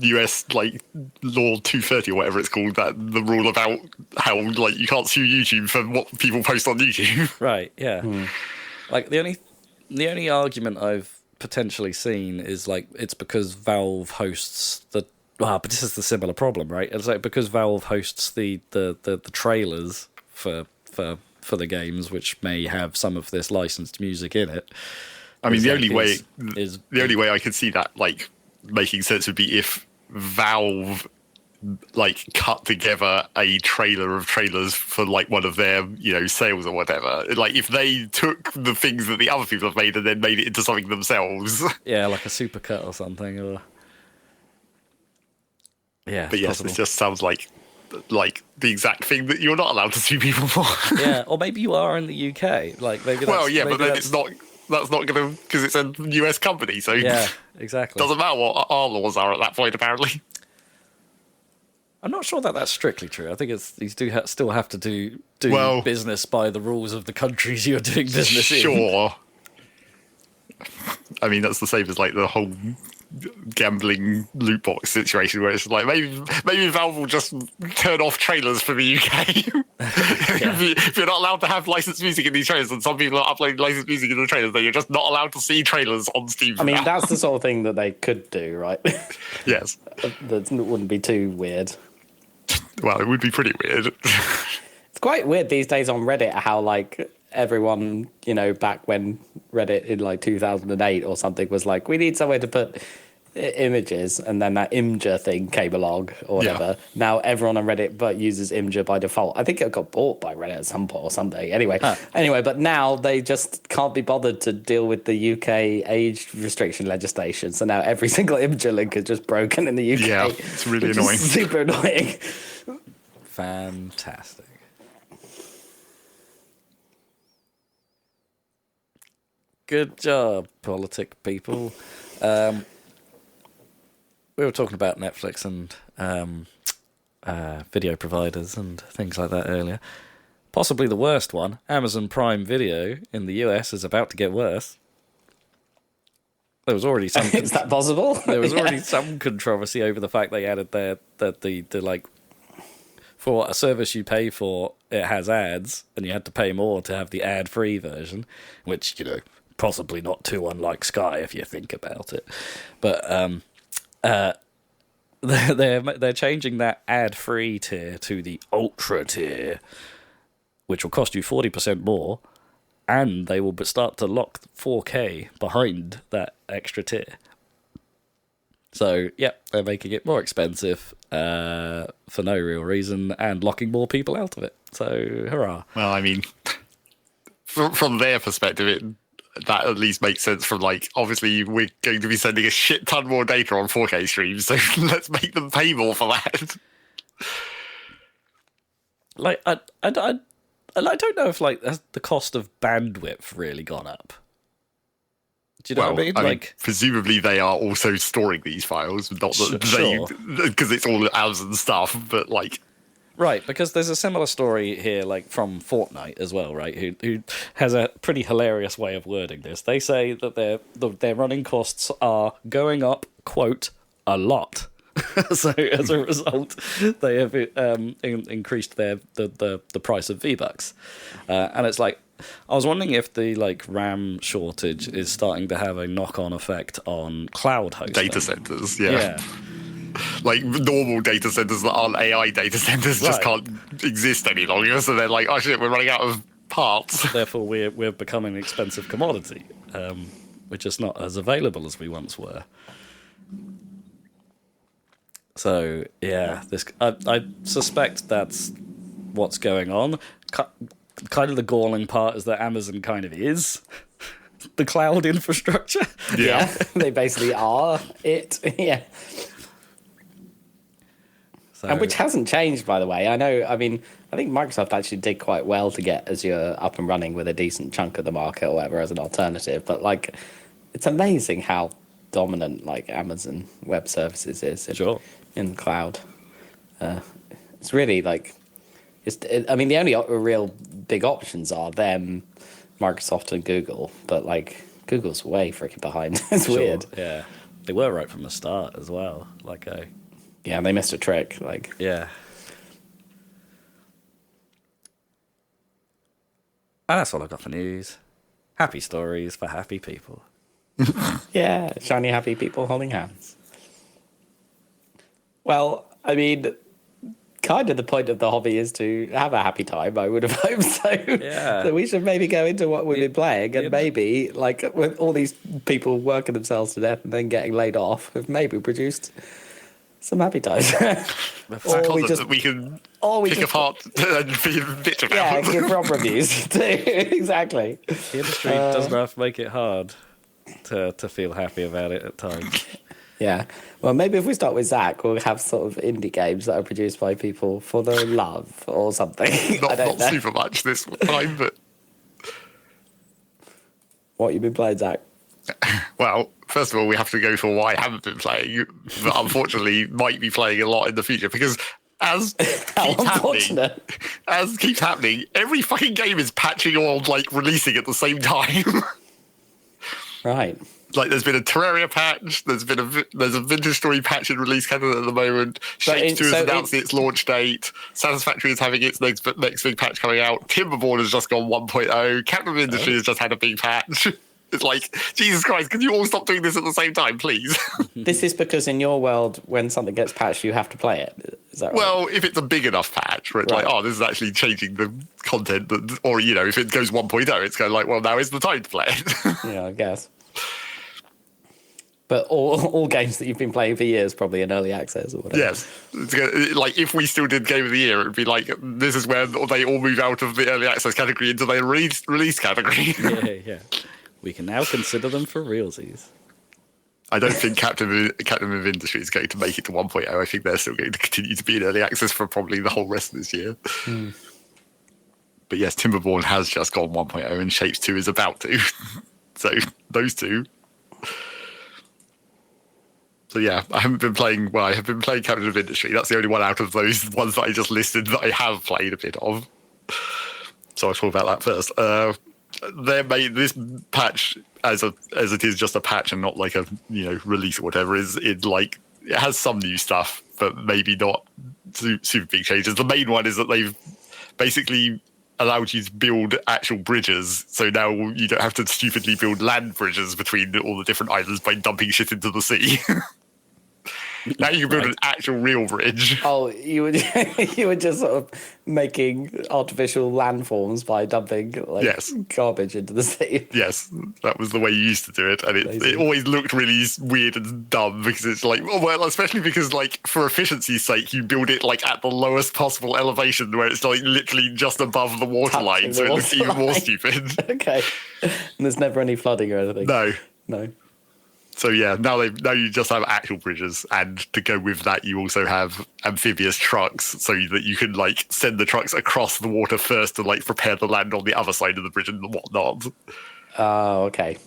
US law 230 or whatever it's called, that the rule about how you can't sue YouTube for what people post on YouTube. Right, yeah. The the only argument I've potentially seen is like it's because Valve hosts the. Well, but this is the similar problem, right? It's like because Valve hosts the trailers for the games, which may have some of this licensed music in it. I mean, the only way I could see that like making sense would be if Valve like cut together a trailer of trailers for like one of their sales or whatever. Like if they took the things that the other people have made and then made it into something themselves. Yeah, like a supercut or something, or. Yeah, but yes, possible. It just sounds like the exact thing that you're not allowed to sue people for. Yeah, or maybe you are in the UK. Like maybe. Well, yeah, but then it's not. That's not going to because it's a US company. So yeah, exactly. Doesn't matter what our laws are at that point. Apparently, I'm not sure that that's strictly true. I think it's these still have to do business by the rules of the countries you're doing business in. Sure. I mean, that's the same as like the whole gambling loot box situation where it's like maybe Valve will just turn off trailers for the UK. If you're not allowed to have licensed music in these trailers, and some people are uploading licensed music in the trailers, then you're just not allowed to see trailers on Steam. I mean, that's the sort of thing that they could do, right? Yes. That wouldn't be too weird. Well, it would be pretty weird. It's quite weird these days on Reddit how like everyone, back when Reddit in like 2008 or something was like, we need somewhere to put images, and then that Imgur thing came along or whatever. Yeah. Now everyone on Reddit but uses Imgur by default. I think it got bought by Reddit at some point or something. Anyway, but now they just can't be bothered to deal with the UK age restriction legislation. So now every single Imgur link is just broken in the UK. Yeah, it's really annoying. Super annoying. Fantastic. Good job, politic people. We were talking about Netflix and video providers and things like that earlier. Possibly the worst one, Amazon Prime Video in the US is about to get worse. There was already some. Is that possible? There was already some controversy over the fact they added the like for a service you pay for, it has ads, and you had to pay more to have the ad-free version, which possibly not too unlike Sky if you think about it, but they're changing that ad-free tier to the ultra tier, which will cost you 40% more, and they will start to lock 4K behind that extra tier. So, yeah, they're making it more expensive for no real reason and locking more people out of it. So, hurrah. Well, I mean, from their perspective, that at least makes sense from, like, obviously we're going to be sending a shit ton more data on 4K streams, so let's make them pay more for that. Like, I don't know if, like, has the cost of bandwidth really gone up? Do you know what I mean? Like, presumably they are also storing these files, not that because it's all Amazon stuff, but like... Right, because there's a similar story here, like, from Fortnite as well, right, who has a pretty hilarious way of wording this. They say that their running costs are going up, quote, a lot. So as a result, they have increased the price of V-Bucks. And it's like, I was wondering if the like RAM shortage is starting to have a knock-on effect on cloud hosting. Data centers, yeah. Like normal data centers that aren't AI data centers just can't exist any longer. So they're like, oh shit, we're running out of parts. Therefore, we're becoming an expensive commodity. We're just not as available as we once were. So yeah, I suspect that's what's going on. Kind of the galling part is that Amazon kind of is the cloud infrastructure. Yeah, they basically are it. Yeah. So, and which hasn't changed, by the way. I think Microsoft actually did quite well to get Azure up and running with a decent chunk of the market or whatever as an alternative. But like, it's amazing how dominant like Amazon Web Services is in the cloud. It's really like, the only real big options are them, Microsoft and Google. But like, Google's way freaking behind. It's weird. Yeah, they were right from the start as well. Yeah, they missed a trick. Yeah. And that's all I've got for news. Happy stories for happy people. Yeah, shiny happy people holding hands. Well, I mean, kind of the point of the hobby is to have a happy time. I would have hoped so. Yeah. So we should maybe go into what we've been playing, and maybe, like, with all these people working themselves to death and then getting laid off, have maybe produced some happy times. we can pick apart and be a bitch about. Yeah, give Rob reviews too. Exactly. The industry doesn't have to make it hard to feel happy about it at times. Yeah. Well, maybe if we start with Zach, we'll have sort of indie games that are produced by people for their love or something. I don't know. Super much this time, but What you been playing, Zach? well, first of all, we have to go for why I haven't been playing, but unfortunately might be playing a lot in the future because as keeps happening, every fucking game is patching or like releasing at the same time. Right. Like there's been a Terraria patch, there's a Vintage Story patch in release candidate at the moment. Shapes 2 has announced its launch date. Satisfactory is having its next big patch coming out. Timberborn has just gone 1.0. Captain of Industry has just had a big patch. It's like, Jesus Christ, can you all stop doing this at the same time, please? This is because in your world, when something gets patched, you have to play it. Is that right? Well, if it's a big enough patch where it's like, oh, this is actually changing the content, or, you know, if it goes 1.0, it's kind of like, well, now is the time to play it. Yeah, I guess. But all games that you've been playing for years probably in early access or whatever. Yes. Like, if we still did Game of the Year, it would be like, this is where they all move out of the early access category into the release category. Yeah. We can now consider them for realsies. I don't think Captain of Industry is going to make it to 1.0. I think they're still going to continue to be in early access for probably the whole rest of this year. But yes, Timberborn has just gone 1.0 and Shapes 2 is about to. So those two. So yeah, I have been playing Captain of Industry. That's the only one out of those ones that I just listed that I have played a bit of. So I'll talk about that first. They made this patch as it is just a patch and not like a release or whatever. It has some new stuff, but maybe not super big changes. The main one is that they've basically allowed you to build actual bridges, so now you don't have to stupidly build land bridges between all the different islands by dumping shit into the sea. Now you can build an actual real bridge. Oh, you were just sort of making artificial landforms by dumping garbage into the sea. Yes, that was the way you used to do it, and it always looked really weird and dumb because it's like, well, especially because like for efficiency's sake, you build it like at the lowest possible elevation where it's like literally just above the waterline, so it looks even more stupid. Okay, and there's never any flooding or anything. No. So yeah, now you just have actual bridges, and to go with that, you also have amphibious trucks, so that you can like send the trucks across the water first to like prepare the land on the other side of the bridge and whatnot. Oh, okay.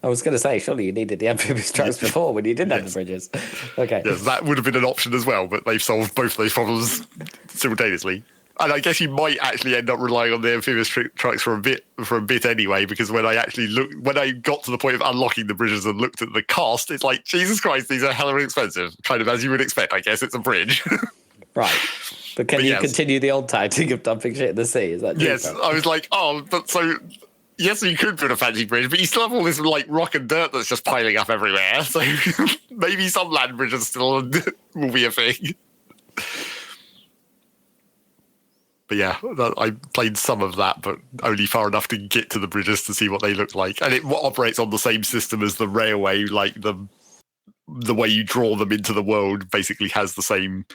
I was going to say, surely you needed the amphibious trucks before when you didn't have the bridges. Okay. Yes, that would have been an option as well, but they've solved both those problems simultaneously. And I guess you might actually end up relying on the amphibious trucks for a bit anyway, because when I got to the point of unlocking the bridges and looked at the cost, it's like, Jesus Christ, these are hella expensive. Kind of as you would expect, I guess. It's a bridge. Right. But can you continue the old tactic of dumping shit in the sea? Is that yes, I was like, yes, you could build a fancy bridge, but you still have all this like rock and dirt that's just piling up everywhere. So maybe some land bridges still will be a thing. But yeah, I played some of that, but only far enough to get to the bridges to see what they look like. And it operates on the same system as the railway, like the way you draw them into the world basically has the same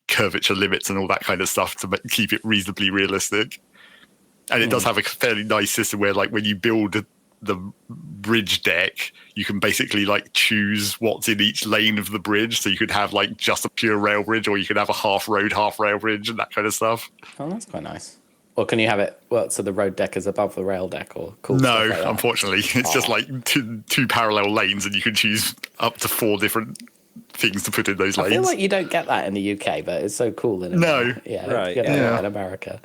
curvature limits and all that kind of stuff to keep it reasonably realistic. And it does have a fairly nice system where, like, when you build the bridge deck, you can basically like choose what's in each lane of the bridge. So you could have like just a pure rail bridge, or you could have a half road, half rail bridge, and that kind of stuff. Oh, that's quite nice. Or can you have it so the road deck is above the rail deck, or cool? No, like unfortunately, it's just like two parallel lanes, and you can choose up to 4 different things to put in those lanes. I feel like you don't get that in the UK, but it's so cool in America. No, yeah, right, in America.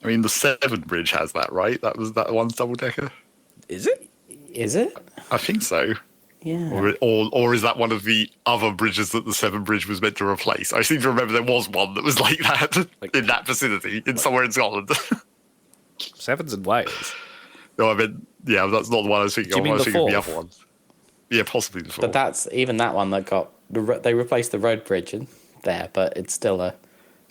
I mean, the Severn Bridge has that, right? That one's double decker. Is it? Is it? I think so. Yeah. Or is that one of the other bridges that the Severn Bridge was meant to replace? I seem to remember there was one that was like that in that vicinity, somewhere in Scotland. Severn's in Wales. No, I mean, yeah, that's not the one I was thinking Do you of. mean I was the thinking of the fourth? other one. Yeah, possibly the fourth. But that's even that one that got they replaced the road bridge in there, but it's still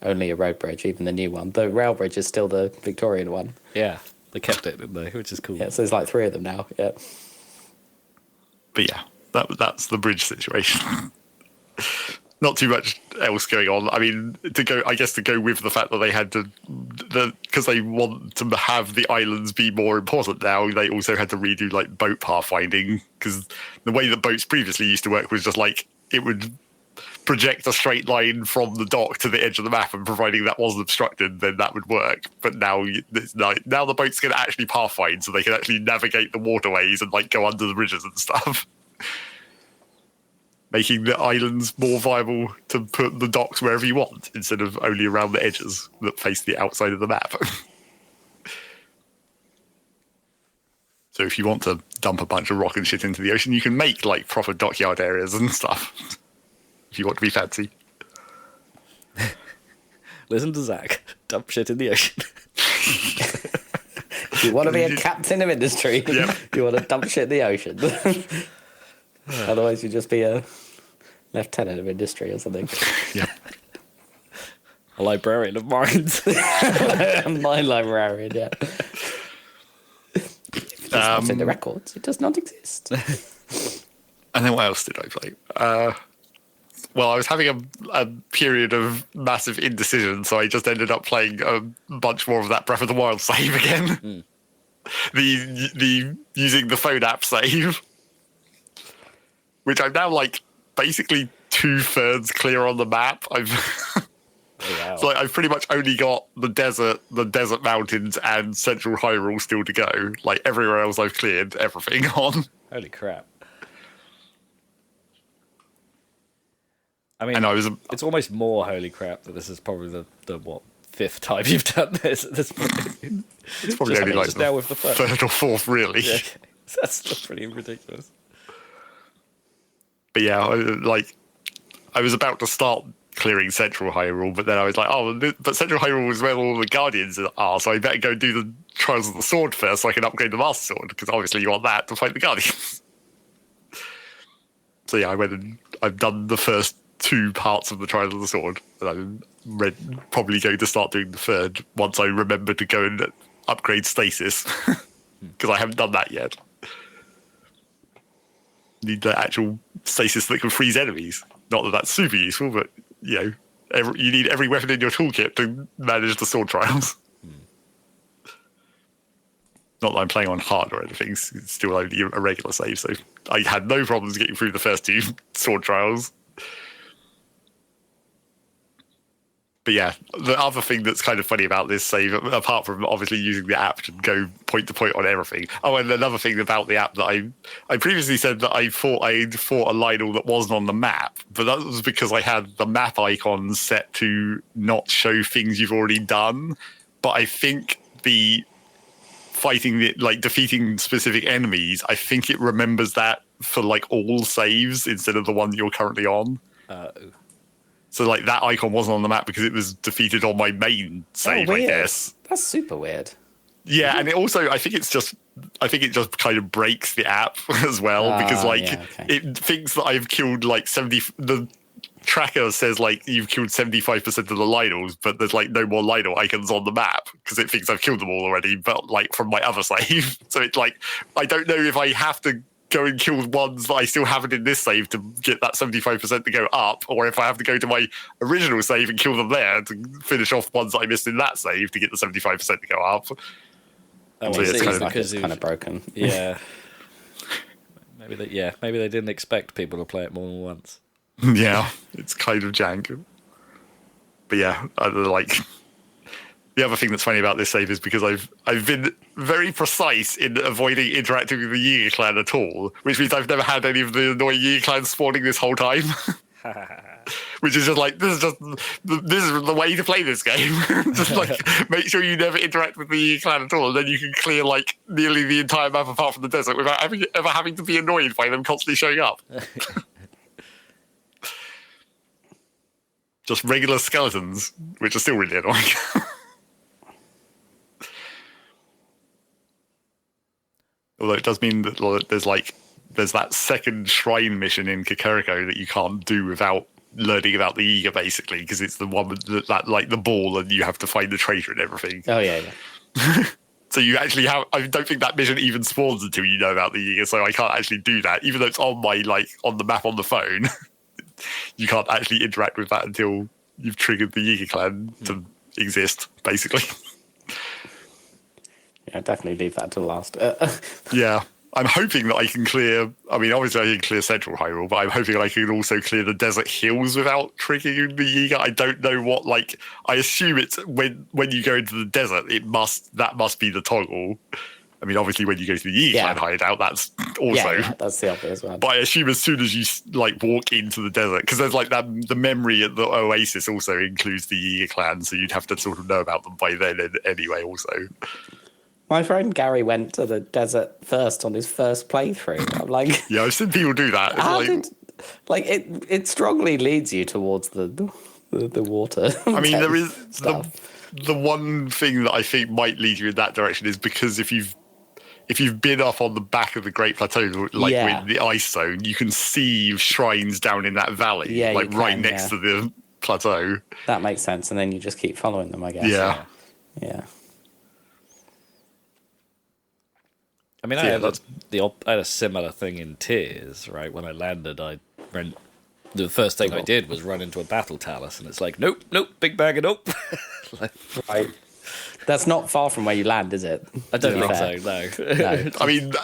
only a road bridge. Even the new one, the rail bridge is still the Victorian one. Yeah, they kept it, didn't they? Which is cool. Yeah, so there's like 3 of them now. Yeah. But yeah, that's the bridge situation. Not too much else going on. I mean, to go with the fact that they had to, because they want to have the islands be more important now, they also had to redo like boat pathfinding, because the way that boats previously used to work was just like it would project a straight line from the dock to the edge of the map, and providing that wasn't obstructed, then that would work. But now the boats can actually pathfind, so they can actually navigate the waterways and like go under the bridges and stuff. Making the islands more viable to put the docks wherever you want, instead of only around the edges that face the outside of the map. So if you want to dump a bunch of rock and shit into the ocean, you can make like proper dockyard areas and stuff. If you want to be fancy. Listen to Zach. Dump shit in the ocean. If you want to be a captain of industry, Yep. you want to dump shit in the ocean. Otherwise, you just be a lieutenant of industry or something. Yeah. A librarian of mines. My librarian, yeah. It's not in the records. It does not exist. And then what else did I play? Well, I was having a period of massive indecision, so I just ended up playing a bunch more of that Breath of the Wild save again. The using the phone app save, which I'm now like basically 2/3 clear on the map. Wow. So I've pretty much only got the desert mountains, and Central Hyrule still to go. Like everywhere else, I've cleared everything on. Holy crap. I mean, And it's almost more holy crap that this is probably the what, 5th time you've done this at this point. It's probably Just- only like just now with the third first. or fourth, really. Yeah, that's still pretty ridiculous. But yeah, I was about to start clearing Central Hyrule, but then I was like, but Central Hyrule is where all the Guardians are, so I better go do the Trials of the Sword first so I can upgrade the Master Sword, because obviously you want that to fight the Guardians. So yeah, I went and I've done the first 2 parts of the Trials of the Sword, and I'm probably going to start doing the 3rd once I remember to go and upgrade Stasis, because I haven't done that yet. Need the actual stasis that can freeze enemies. Not that that's super useful, but you know, you need every weapon in your toolkit to manage the sword trials. Not that I'm playing on hard or anything; it's still only a regular save, so I had no problems getting through the first 2 sword trials. But yeah, the other thing that's kind of funny about this save, apart from obviously using the app to go point to point on everything. Oh, and another thing about the app that I previously said that I'd fought a Lionel that wasn't on the map, but that was because I had the map icon set to not show things you've already done. But I think the defeating specific enemies, I think it remembers that for like all saves instead of the one that you're currently on. So like that icon wasn't on the map because it was defeated on my main save, I guess. That's super weird. Yeah, and it also I think it just kind of breaks the app as well, because it thinks that I've killed like 70. The tracker says like you've killed 75% of the Lionels, but there's like no more Lionel icons on the map because it thinks I've killed them all already. But like from my other save, so it's like I don't know if I have to go and kill ones that I still haven't in this save to get that 75% to go up, or if I have to go to my original save and kill them there to finish off ones that I missed in that save to get the 75% to go up. Oh, So I it's see, kind of- because It's kind of broken. yeah. Maybe they didn't expect people to play it more than once. Yeah, it's kind of jank. But yeah, the other thing that's funny about this save is because I've been very precise in avoiding interacting with the Yiga clan at all, which means I've never had any of the annoying Yiga clans spawning this whole time. Which is just like, this is the way to play this game. Just like make sure you never interact with the Yiga clan at all, and then you can clear like nearly the entire map apart from the desert without ever having to be annoyed by them constantly showing up. Just regular skeletons, which are still really annoying. Although it does mean that there's that second shrine mission in Kakariko that you can't do without learning about the Eager, basically, because it's the one with that like the ball, and you have to find the treasure and everything. Oh yeah. So you actually have. I don't think that mission even spawns until you know about the Eager, so I can't actually do that, even though it's on the map on the phone. You can't actually interact with that until you've triggered the Eager clan to exist, basically. Yeah, definitely leave that to last. Yeah. I'm hoping that I can clear. I mean, obviously I can clear Central Hyrule, but I'm hoping I can also clear the desert hills without triggering the Yiga. I don't know what. I assume it's when you go into the desert, that must be the toggle. I mean, obviously when you go to the Yiga hideout, that's also. Yeah, that's the obvious one. But I assume as soon as you walk into the desert, because there's the memory at the Oasis also includes the Yiga clan, so you'd have to sort of know about them by then anyway. Also. My friend Gary went to the desert first on his first playthrough. I'm like, yeah, I've seen people do that. It strongly leads you towards the water. I mean, there is the one thing that I think might lead you in that direction is because if you've been up on the back of the Great Plateau, with the ice zone, you can see shrines down in that valley, right next to the plateau. That makes sense, and then you just keep following them, I guess. Yeah. I mean, I had a similar thing in Tears, right? When I landed, the first thing I did was run into a battle talus, and it's like, nope, big bag of nope. Right. That's not far from where you land, is it? I don't think so, no. I mean,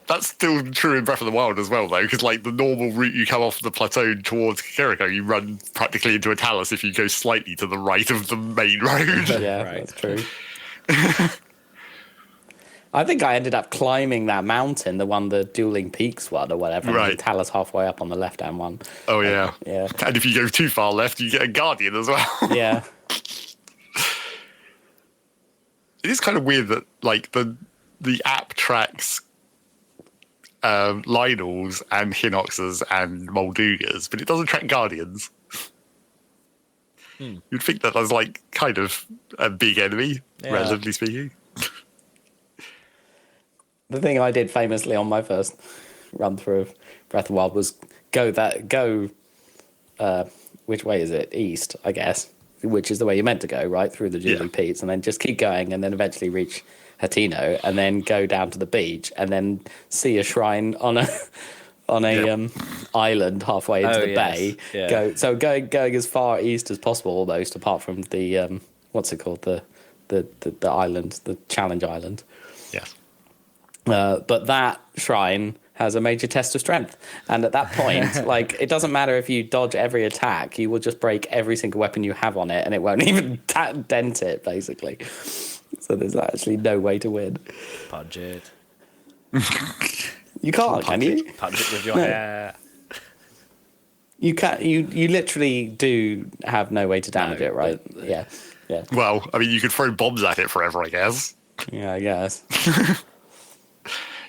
that's still true in Breath of the Wild as well, though, because the normal route you come off the plateau towards Kakariko, you run practically into a talus if you go slightly to the right of the main road. Yeah, right. That's true. I think I ended up climbing that mountain, the Dueling Peaks one or whatever. Right. The talus halfway up on the left-hand one. Oh, yeah. Yeah. And if you go too far left, you get a Guardian as well. Yeah. It is kind of weird that, the app tracks Lynels and Hinoxes and Moldugas, but it doesn't track Guardians. You'd think that was, kind of a big enemy, relatively speaking. The thing I did famously on my first run through of Breath of the Wild was go which way is it? East, I guess, which is the way you're meant to go, right, through the Jubilee Peaks, and then just keep going, and then eventually reach Hatino, and then go down to the beach, and then see a shrine on a island halfway into the bay. Yeah. Going as far east as possible, almost, apart from the what's it called, the island, the Challenge Island. Yes. But that shrine has a major test of strength. And at that point, it doesn't matter if you dodge every attack, you will just break every single weapon you have on it, and it won't even dent it, basically. So there's actually no way to win. Punch it. You can't, can you? Punch it with your hair. You can't. You literally do have no way to damage it, right? Yeah. Well, I mean, you could throw bombs at it forever, I guess. Yeah, I guess.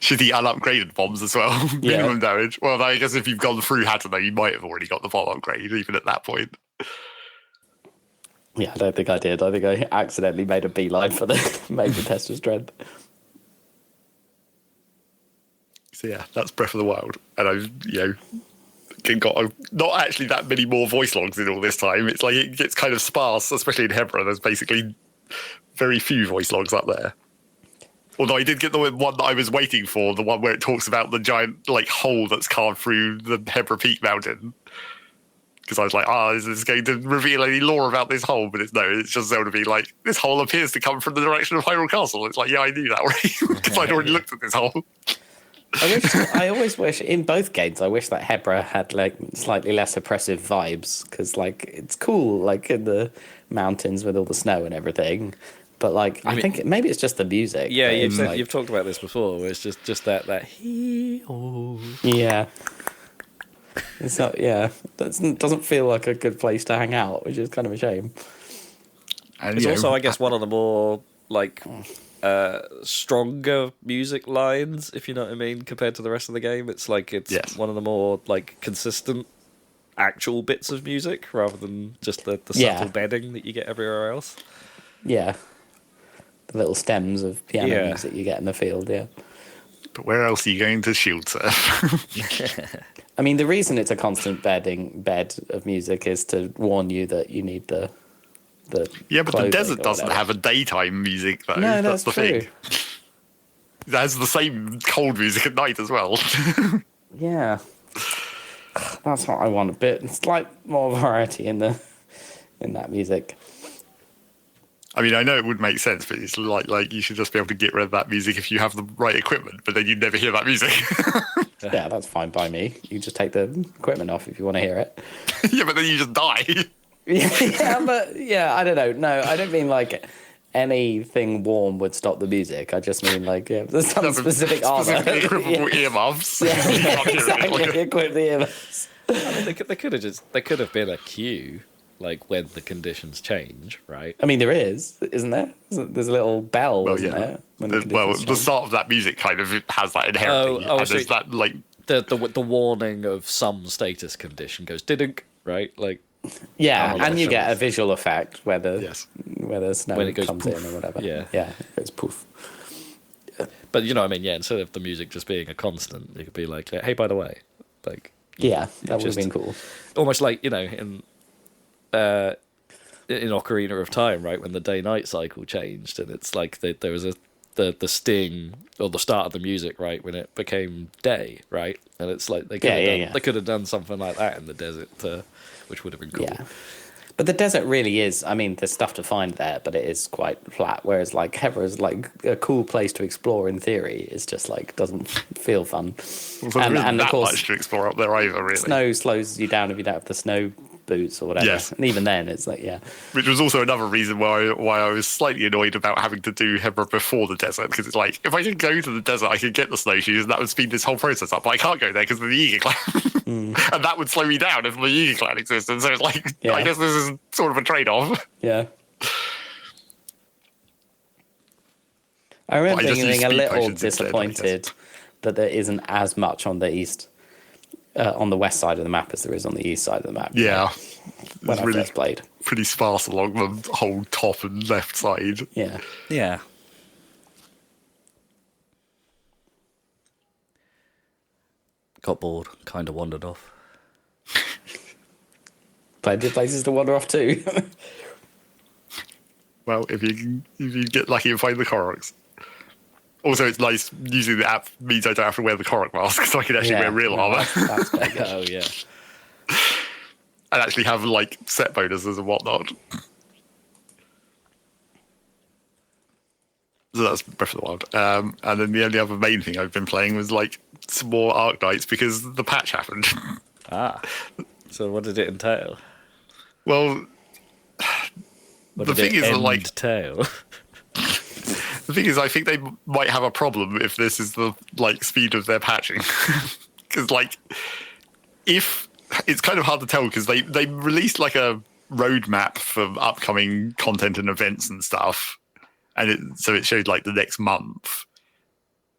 Shitty unupgraded bombs as well. Minimum damage. Well, I guess if you've gone through Hateno, you might have already got the bomb upgrade, even at that point. Yeah, I don't think I did. I think I accidentally made a beeline for the major test of strength. So yeah, that's Breath of the Wild. And I've, got not actually that many more voice logs in all this time. It's it gets kind of sparse, especially in Hebra. There's basically very few voice logs up there. Although I did get the one that I was waiting for, the one where it talks about the giant hole that's carved through the Hebra Peak mountain. Because I was like, is this going to reveal any lore about this hole? But it's just going to be this hole appears to come from the direction of Hyrule Castle. It's I knew that already, because I'd already looked at this hole. I always wish, in both games, I wish that Hebra had slightly less oppressive vibes, because it's cool, in the mountains with all the snow and everything. But I think maybe it's just the music. Yeah, you've talked about this before. Where it's just that hee-oh. Yeah. It's not. Yeah, that doesn't feel like a good place to hang out, which is kind of a shame. And it's also, I guess, one of the more stronger music lines, if you know what I mean, compared to the rest of the game. It's one of the more consistent actual bits of music rather than just the subtle bedding that you get everywhere else. Yeah. The little stems of piano music you get in the field, yeah. But where else are you going to shield surf? I mean, the reason it's a constant bed of music is to warn you that you need the Yeah, but the clothing desert or doesn't whatever. have a daytime music, though. No, that's the true. thing. It has the same cold music at night as well. Yeah, that's what I want. A bit, slight more variety in that music. I mean, I know it would make sense, but it's like you should just be able to get rid of that music if you have the right equipment, but then you'd never hear that music. Yeah, that's fine by me. You just take the equipment off if you want to hear it. Yeah, but then you just die. Yeah, but yeah, I don't know. No, I don't mean like anything warm would stop the music. I just mean like there's some specific armor. Specifically equipable earmuffs. Yeah, You can't hear it. exactly. Equip the earmuffs. I mean, they could have been a queue, like when the conditions change, right? I mean, there is, isn't there? There's a little bell, Well, isn't yeah. there? When Well, conditions the change? start of that music kind of has that inherently. Oh, and so there's that, like... The warning of some status condition goes didn't, right? Like Yeah, Oh, and you sure. get a visual effect where the Yes. snow When it goes comes poof. in or whatever. Yeah. it goes poof. but you know what I mean, yeah, instead of the music just being a constant, it could be like, hey, by the way, like Yeah, that would have Just- been cool. almost like, you know, in Ocarina of Time, right, when the day-night cycle changed, and it's like there was the sting or the start of the music, right, when it became day, right, and it's like they could have done something like that in the desert, which would have been cool. Yeah. But the desert really is, I mean, there's stuff to find there, but it is quite flat, whereas like Heather is like a cool place to explore in theory. It's just like doesn't feel fun. Well, there isn't that much to explore up there either, really. Snow slows you down if you don't have the snow boots or whatever. Yes. And even then, it's like, yeah. Which was also another reason why I was slightly annoyed about having to do Hebra before the desert, because it's like, if I could go to the desert, I could get the snowshoes, and that would speed this whole process up, but I can't go there because of the Eager Clan. And that would slow me down if the Eager Clan existed, so it's like, Yeah. I guess this is sort of a trade-off. Yeah. I remember I just use being a speed little potions instead, I guess. disappointed that there isn't as much on the east, on the west side of the map as there is on the east side of the map. Yeah. When It's I really first played. pretty sparse along the whole top and left side. Yeah. Yeah. Got bored, kind of wandered off. Plenty of places to wander off to. Well, if you get lucky and find the Koroks. Also, it's nice using the app means I don't have to wear the Korok mask, so I can actually wear real armor That's quite good. Oh yeah. and actually have like set bonuses and whatnot. So that's Breath of the Wild. And then the only other main thing I've been playing was like some more Arknights because the patch happened. Ah. So what did it entail? Well, What The did thing it is that, like- entail? the thing is, I think they might have a problem if this is the like speed of their patching, because like if it's kind of hard to tell because they released like a roadmap for upcoming content and events and stuff, and so it showed like the next month,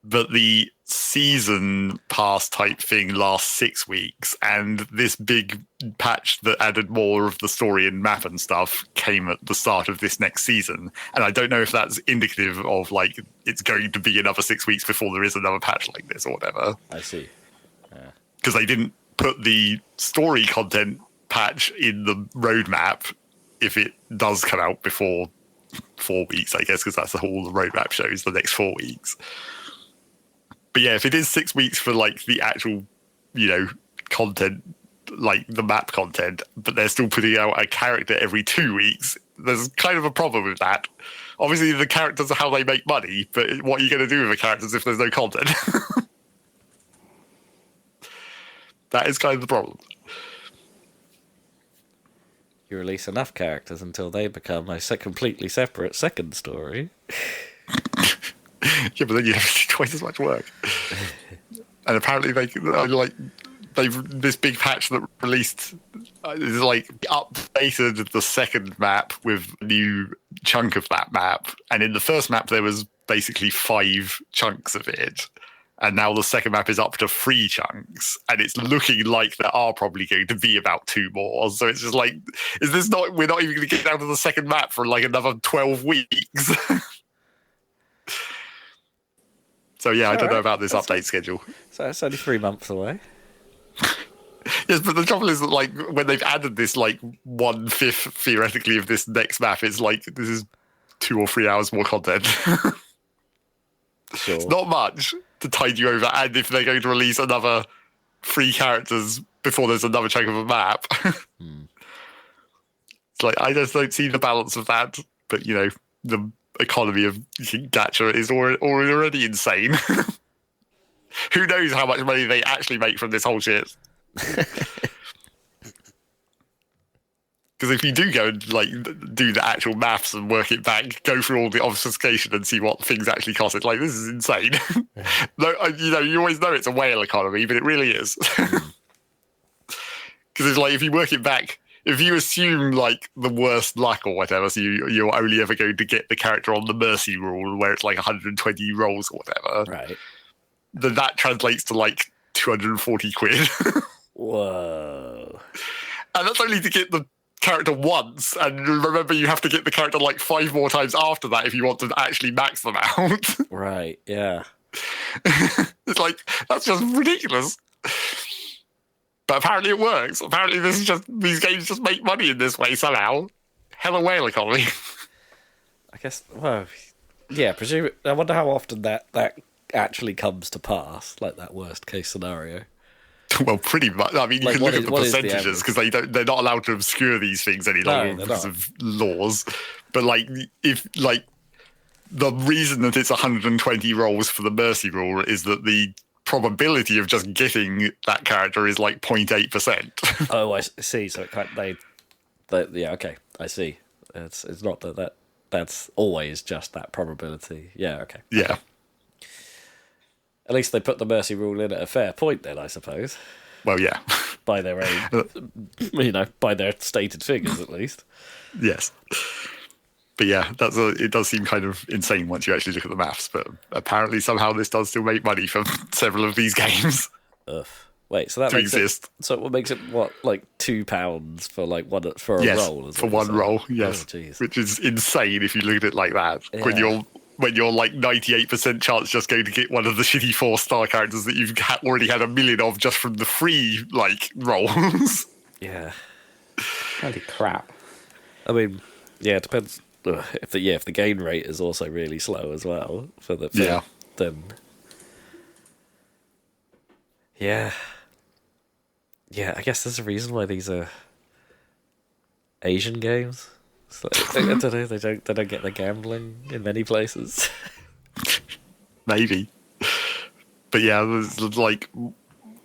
but the season pass type thing lasts 6 weeks, and this big patch that added more of the story and map and stuff came at the start of this next season, and I don't know if that's indicative of like it's going to be another 6 weeks before there is another patch like this or whatever, I see. because they didn't put the story content patch in the roadmap if it does come out before 4 weeks, I guess, because that's all the roadmap shows, the next 4 weeks. But yeah, if it is 6 weeks for like the actual, you know, content, like the map content, but they're still putting out a character every 2 weeks, there's kind of a problem with that. Obviously, the characters are how they make money, but what are you going to do with the characters if there's no content? That is kind of the problem. You release enough characters until they become a completely separate second story. Yeah, but then you have to do twice as much work. And apparently they've this big patch that released is like updated the second map with a new chunk of that map. And in the first map there was basically 5 chunks of it. And now the second map is up to 3 chunks. And it's looking like there are probably going to be about 2 more. So it's just like, we're not even going to get down to the second map for like another 12 weeks. So yeah, I don't know right. about this update schedule. So it's only 3 months away. Yes, but the trouble is that like when they've added this like 1/5 theoretically of this next map, it's like this is 2 or 3 hours more content. Sure. It's not much to tide you over, and if they're going to release another 3 characters before there's another chunk of a map, it's like I just don't see the balance of that. But the economy of gacha is already insane. Who knows how much money they actually make from this whole shit? Because if you do go and like do the actual maths and work it back, go through all the obfuscation and see what things actually cost, it's like this is insane. No, you always know it's a whale economy, but it really is. Because it's like if you work it back, if you assume like the worst luck or whatever, so you're only ever going to get the character on the mercy rule where it's like 120 rolls or whatever, Right. then that translates to like 240 quid. Whoa. And that's only to get the character once, and remember you have to get the character like 5 more times after that if you want to actually max them out. Right, yeah. It's like, that's just ridiculous. But apparently it works. Apparently these games just make money in this way somehow. Hella whale economy. I guess, well, yeah, I wonder how often that actually comes to pass, like that worst case scenario. Well, pretty much. I mean, you Like, can look at the what is the percentages because they're not allowed to obscure these things any longer they're because not. of laws. But like, if like the reason that it's 120 rolls for the mercy rule is that the probability of just getting that character is like 0.8%. Oh, I see. So it can't, yeah, okay, I see. It's not that's always just that probability. Yeah, okay. Yeah. At least they put the mercy rule in at a fair point then, I suppose. Well, yeah. By their own, by their stated figures at least. Yes. But yeah, it does seem kind of insane once you actually look at the maths. But apparently, somehow this does still make money from several of these games. Ugh. Wait, so that to makes exist. So what makes it like £2 for like one for a Yes, roll? for one roll. Yes, oh, jeez. Which is insane if you look at it like that. Yeah. When you're like 98% chance just going to get one of the shitty 4-star characters that you've already had a million of just from the free like rolls. Yeah. Holy crap. I mean, yeah, it depends. If the gain rate is also really slow as well then yeah, I guess there's a reason why these are Asian games. So, I don't know. They don't get the gambling in many places. Maybe, but yeah, there's like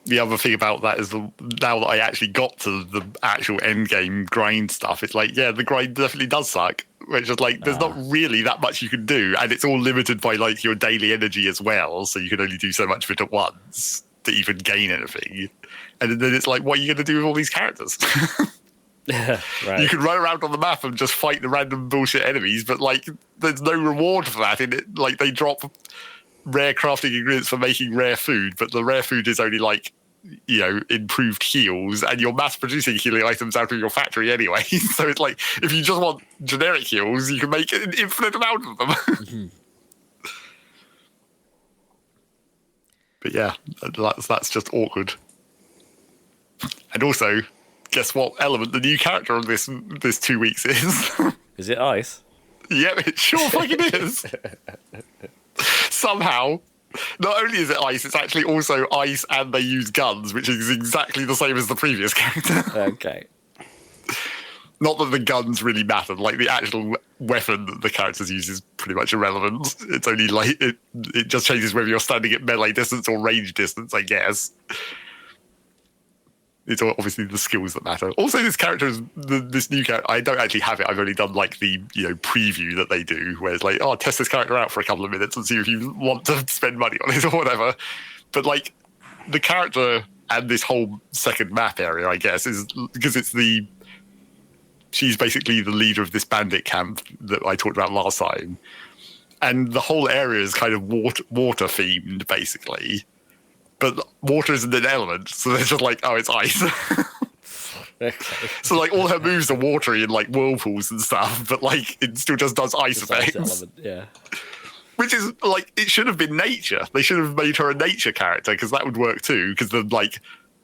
the other thing about that is now that I actually got to the actual end game grind stuff, it's like the grind definitely does suck. Which is like there's not really that much you can do, and it's all limited by like your daily energy as well. So you can only do so much of it at once to even gain anything. And then it's like, what are you going to do with all these characters? Yeah, right. You can run around on the map and just fight the random bullshit enemies, but like there's no reward for that in it. Like they drop rare crafting ingredients for making rare food, but the rare food is only like improved heals, and you're mass producing healing items out of your factory anyway. So it's like if you just want generic heals, you can make an infinite amount of them. Mm-hmm. But yeah, that's just awkward. And also, guess what element the new character of this 2 weeks is? Is it ice? Yep, it sure fucking is. Somehow, not only is it ice, it's actually also ice and they use guns, which is exactly the same as the previous character. Okay. Not that the guns really matter. Like the actual weapon that the characters use is pretty much irrelevant. It's only like it just changes whether you're standing at melee distance or range distance, I guess. It's obviously the skills that matter. Also, this character is this new character. I don't actually have it. I've only done like the preview that they do, where it's like, test this character out for a couple of minutes and see if you want to spend money on it or whatever. But like the character and this whole second map area, I guess, is because she's basically the leader of this bandit camp that I talked about last time, and the whole area is kind of water themed, basically. But water isn't an element, so they're just like, it's ice. Okay. So like all her moves are watery in like whirlpools and stuff, but like it still just does ice effects. Ice element, yeah. Which is like, it should have been nature. They should have made her a nature character, because that would work too. Because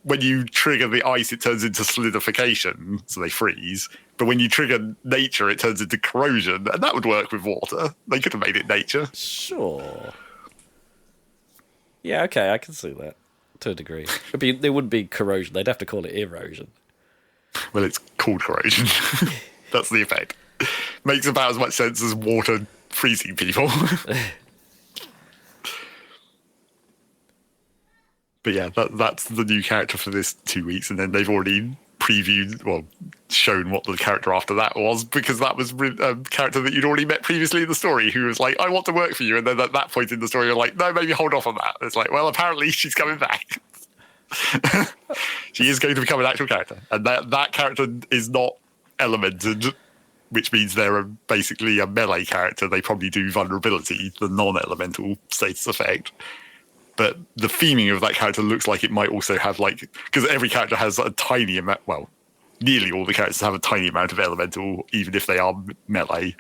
when you trigger the ice, it turns into solidification, so they freeze. But when you trigger nature, it turns into corrosion, and that would work with water. They could have made it nature. Sure. Yeah, okay, I can see that to a degree. There wouldn't be corrosion. They'd have to call it erosion. Well, it's called corrosion. That's the effect. Makes about as much sense as water freezing people. But yeah, that's the new character for this 2 weeks, and then they've already shown what the character after that was, because that was a character that you'd already met previously in the story, who was like, I want to work for you, and then at that point in the story, you're like, no, maybe hold off on that. It's like, well, apparently she's coming back. She is going to become an actual character, and that character is not elemented, which means they're basically a melee character. They probably do vulnerability, the non-elemental status effect. But the theming of that character looks like it might also have, because every character has a tiny amount, nearly all the characters have a tiny amount of elemental, even if they are melee.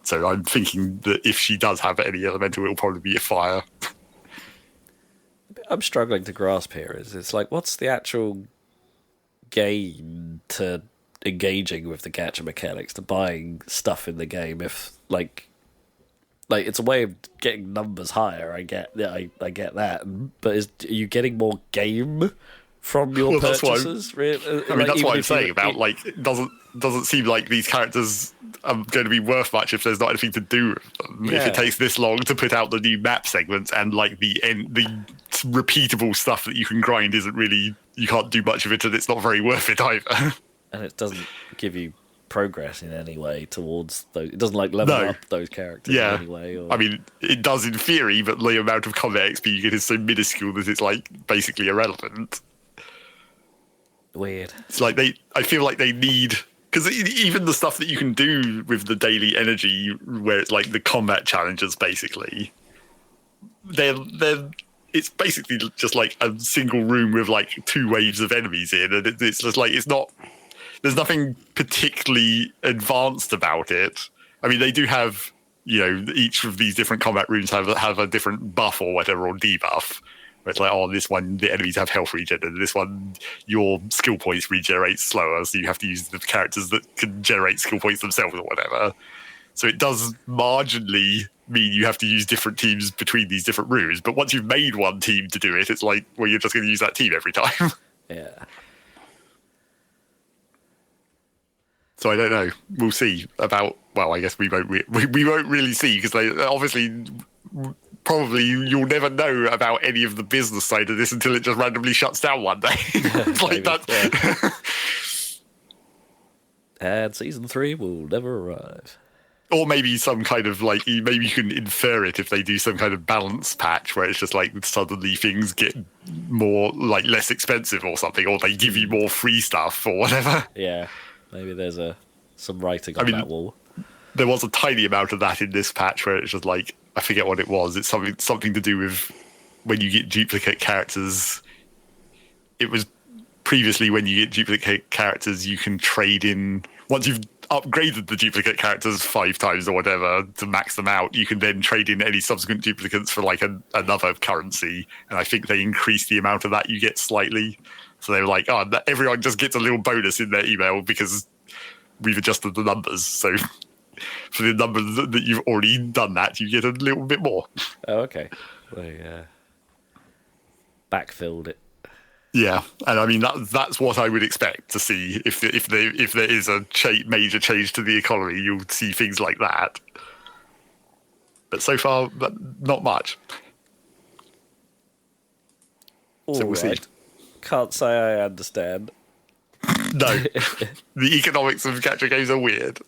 So I'm thinking that if she does have any elemental, it'll probably be a fire. I'm struggling to grasp here. It's like, what's the actual gain to engaging with the gacha mechanics, to buying stuff in the game, if, like it's a way of getting numbers higher. I get that, but are you getting more game from your purchases? That's what I'm saying about it doesn't seem like these characters are going to be worth much if there's not anything to do with them. Yeah. If it takes this long to put out the new map segments, and the repeatable stuff that you can grind isn't really, you can't do much of it, and it's not very worth it either. And it doesn't give you progress in any way towards those. It doesn't level up those characters in any way. Or... it does in theory, but the amount of combat XP you get is so minuscule that it's basically irrelevant. Weird. It's I feel like they need, because even the stuff that you can do with the daily energy, where it's the combat challenges, basically, it's basically just a single room with 2 waves of enemies in, and it's just it's not. There's nothing particularly advanced about it. I mean, they do have, each of these different combat rooms have a different buff or whatever, or debuff. Where it's this one, the enemies have health regen, and this one, your skill points regenerate slower, so you have to use the characters that can generate skill points themselves or whatever. So it does marginally mean you have to use different teams between these different rooms. But once you've made one team to do it, it's you're just going to use that team every time. Yeah. So I don't know. We'll see about. Well, I guess we won't. We won't really see, because they obviously, probably you'll never know about any of the business side of this until it just randomly shuts down one day. That. Yeah. And season 3 will never arrive. Or maybe some kind of maybe you can infer it if they do some kind of balance patch where it's just suddenly things get more less expensive or something, or they give you more free stuff or whatever. Yeah. Maybe there's some writing on that wall. There was a tiny amount of that in this patch where it's just I forget what it was. It's something to do with when you get duplicate characters. It was previously when you get duplicate characters, you can trade in. Once you've upgraded the duplicate characters 5 times or whatever to max them out, you can then trade in any subsequent duplicates for another currency. And I think they increased the amount of that you get slightly. So they were everyone just gets a little bonus in their email because we've adjusted the numbers. So for the numbers that you've already done that, you get a little bit more. Oh, okay. They backfilled it. Yeah, and that's what I would expect to see if there is a major change to the economy. You'll see things like that. But so far, not much. So we'll see. Can't say I understand. No. The economics of gacha games are weird.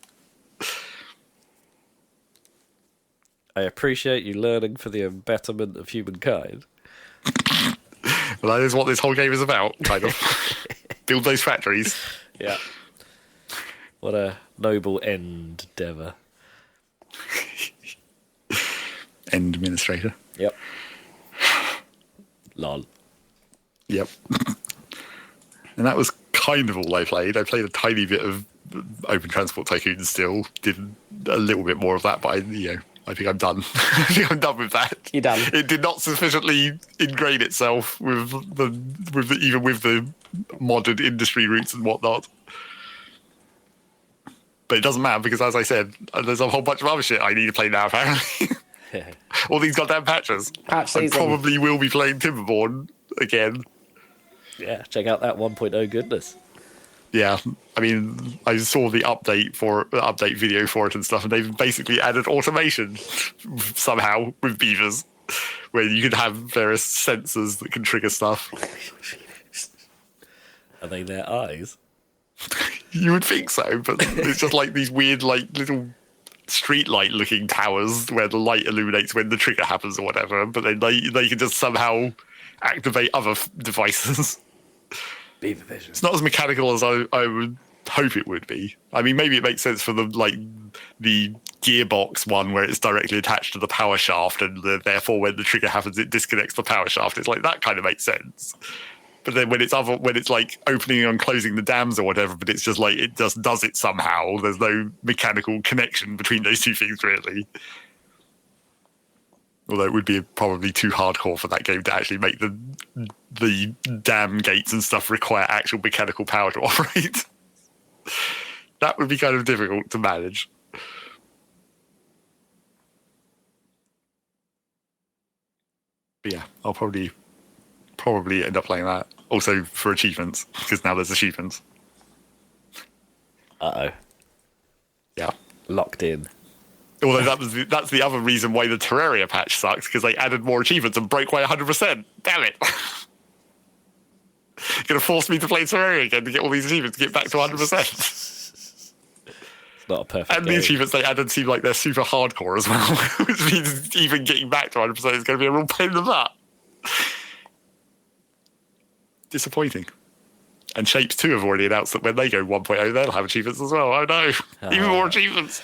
I appreciate you learning for the betterment of humankind. Well, that is what this whole game is about, kind of. Build those factories. Yeah. What a noble endeavour. End administrator. Yep. Lol. Yep. And that was kind of all I played. I played a tiny bit of Open Transport Tycoon still. Did a little bit more of that, but I think I'm done. I think I'm done with that. You're done. It did not sufficiently ingrain itself with the modern industry roots and whatnot. But it doesn't matter because, as I said, there's a whole bunch of other shit I need to play now. Apparently, all these goddamn patches. Patch I season. probably will be playing Timberborn again. Yeah, check out that 1.0 goodness. Yeah, I mean, I saw the update video for it and stuff, and they've basically added automation somehow with beavers, where you can have various sensors that can trigger stuff. Are they their eyes? You would think so, but it's just like these weird, like little streetlight looking towers where the light illuminates when the trigger happens or whatever. But then they can just somehow activate other devices. Beaver vision. It's not as mechanical as I would hope it would be. I mean, maybe it makes sense for the gearbox one where it's directly attached to the power shaft, and therefore when the trigger happens, it disconnects the power shaft. It's like that kind of makes sense. But then when it's like opening and closing the dams or whatever, but it's just like it just does it somehow. There's no mechanical connection between those two things really. Although it would be probably too hardcore for that game to actually make the dam gates and stuff require actual mechanical power to operate. That would be kind of difficult to manage. But yeah, I'll probably end up playing that. Also for achievements, because now there's achievements. Uh-oh. Yeah. Locked in. Although that's the other reason why the Terraria patch sucks, because they added more achievements and broke by 100%. Damn it. You're going to force me to play Terraria again to get all these achievements to get back to 100%. It's not a perfect And game. the achievements they added seem like they're super hardcore as well, which means even getting back to 100% is going to be a real pain in the butt. Disappointing. And Shapes 2 have already announced that when they go 1.0, they'll have achievements as well. Oh no, even more achievements.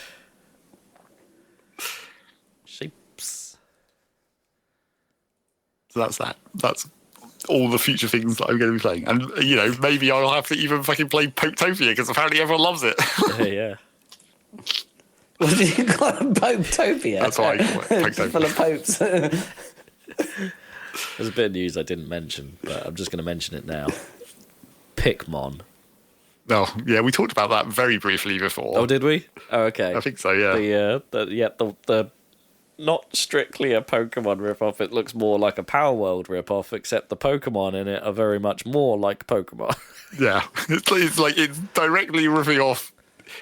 Shapes. So that's that. That's all the future things that I'm going to be playing. And, you know, maybe I'll have to even fucking play Popetopia, because apparently everyone loves it. Yeah. What do you call it? Popetopia? That's what I call it, Popetopia. Full of popes. There's a bit of news I didn't mention, but I'm just going to mention it now. Pikmon. Oh, yeah, we talked about that very briefly before. Oh, did we? Oh, okay. I think so, yeah. The not strictly a Pokemon ripoff. It looks more like a Power World ripoff, except the Pokemon in it are very much more like Pokemon. Yeah, it's directly ripping off.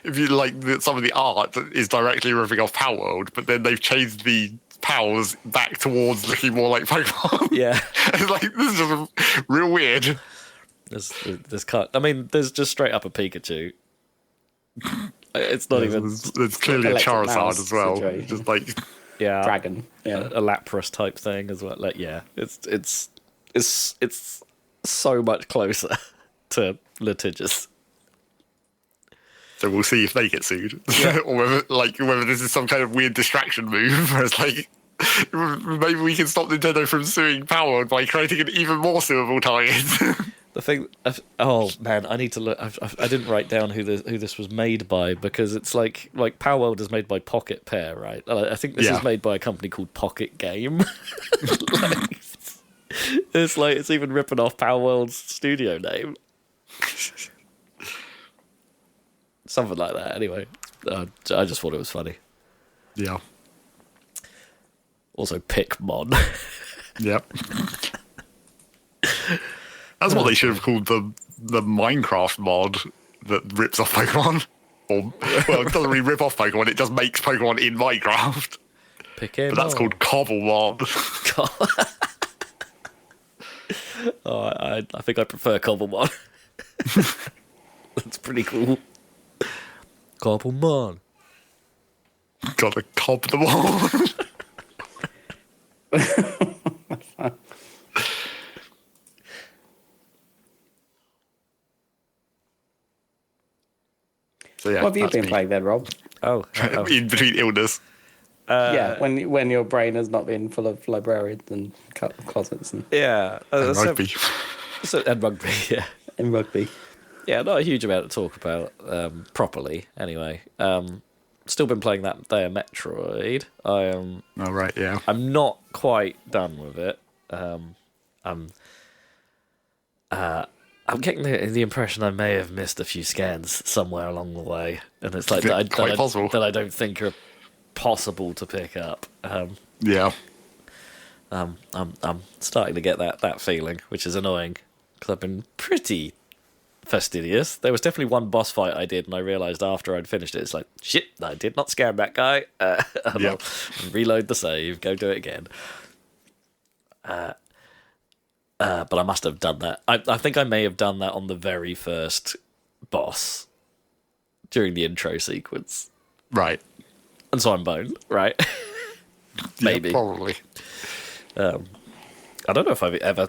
If you like, some of the art is directly ripping off Power World, but then they've changed the powers back towards looking more like Pokemon. Yeah. It's like, this is just real weird. There's just straight up a Pikachu. It's not even There's clearly a Electric Charizard mouse as well. situation. Just like, Dragon. Yeah. a Lapras type thing as well. Like, yeah, it's so much closer to litigious. so we'll see if they get sued, or whether this is some kind of weird distraction move, where it's like, maybe we can stop Nintendo from suing Power World by creating an even more suable target. The thing, oh man, I need to look. I didn't write down who this was made by, because it's like Power World is made by Pocket Pair, right? I think this is made by a company called Pocket Game. It's even ripping off Power World's studio name, something like that. Anyway, I just thought it was funny. Yeah. Also, Pikmon. Yep. That's what they should have called the Minecraft mod that rips off Pokemon. Or, well, it doesn't really rip off Pokemon, it just makes Pokemon in Minecraft. Pikmon. But that's called Cobblemon. Oh, I think I prefer Cobblemon. That's pretty cool. Cobblemon. Gotta cob them all. So yeah, What have you that's been me. playing then, Rob? Oh. In between illness. Yeah, when your brain has not been full of librarians and closets and Yeah. And rugby. And rugby, yeah. in rugby. Yeah, not a huge amount to talk about, properly, anyway. still been playing that there Metroid. Oh right, yeah. I'm not quite done with it. I'm getting the impression I may have missed a few scans somewhere along the way, and it's like that I don't think are possible to pick up. Yeah. I'm starting to get that feeling, which is annoying because I've been pretty fastidious. There was definitely one boss fight I did, and I realised after I'd finished it, it's like, shit, I did not scan that guy. Yep. Reload the save, go do it again. But I must have done that. I think I may have done that on the very first boss during the intro sequence. Right. And so I'm boned, right? Maybe. Yeah, probably. I don't know if I've ever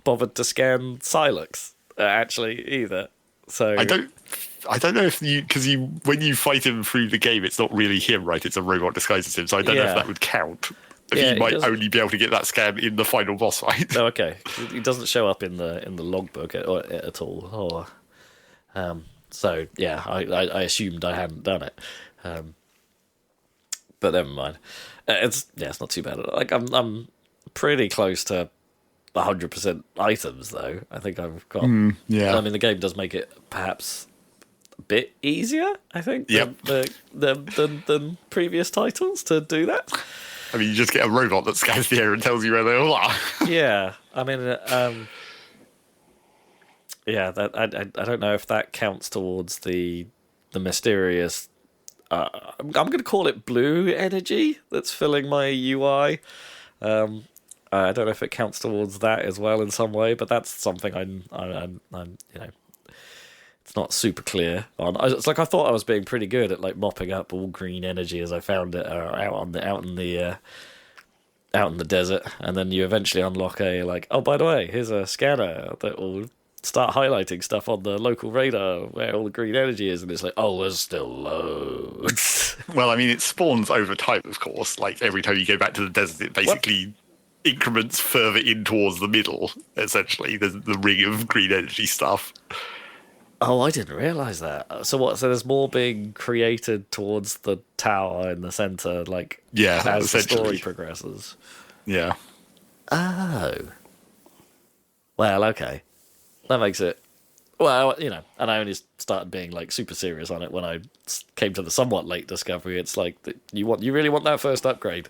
bothered to scan Silex, actually, either. So I don't know if because when you fight him through the game, it's not really him, right? It's a robot disguised as him, so I don't know if that would count. But he might only be able to get that scan in the final boss fight. Oh, okay. He doesn't show up in the logbook at all. So yeah, I assumed I hadn't done it, but never mind. It's not too bad. Like I'm pretty close to 100% items though. I think I've got. Yeah. I mean, the game does make it perhaps a bit easier. I think. Yep. Than previous titles to do that. I mean, you just get a robot that scans the area and tells you where they all are. Yeah, I mean, I don't know if that counts towards the mysterious. I'm going to call it blue energy that's filling my UI. I don't know if it counts towards that as well in some way, but that's something I'm it's not super clear on. It's like I thought I was being pretty good at like mopping up all green energy as I found it out in the desert, and then you eventually unlock a like, oh, by the way, here's a scanner that will start highlighting stuff on the local radar where all the green energy is, and it's like, oh, there's still loads. Well, I mean, it spawns over time, of course. Like every time you go back to the desert, it basically increments further in towards the middle. Essentially, the ring of green energy stuff. Oh, I didn't realise that. So what? So there's more being created towards the tower in the centre, like as the story progresses. Yeah. Oh. Well, okay. That makes it. Well, and I only started being like super serious on it when I came to the somewhat late discovery. It's like you really want that first upgrade.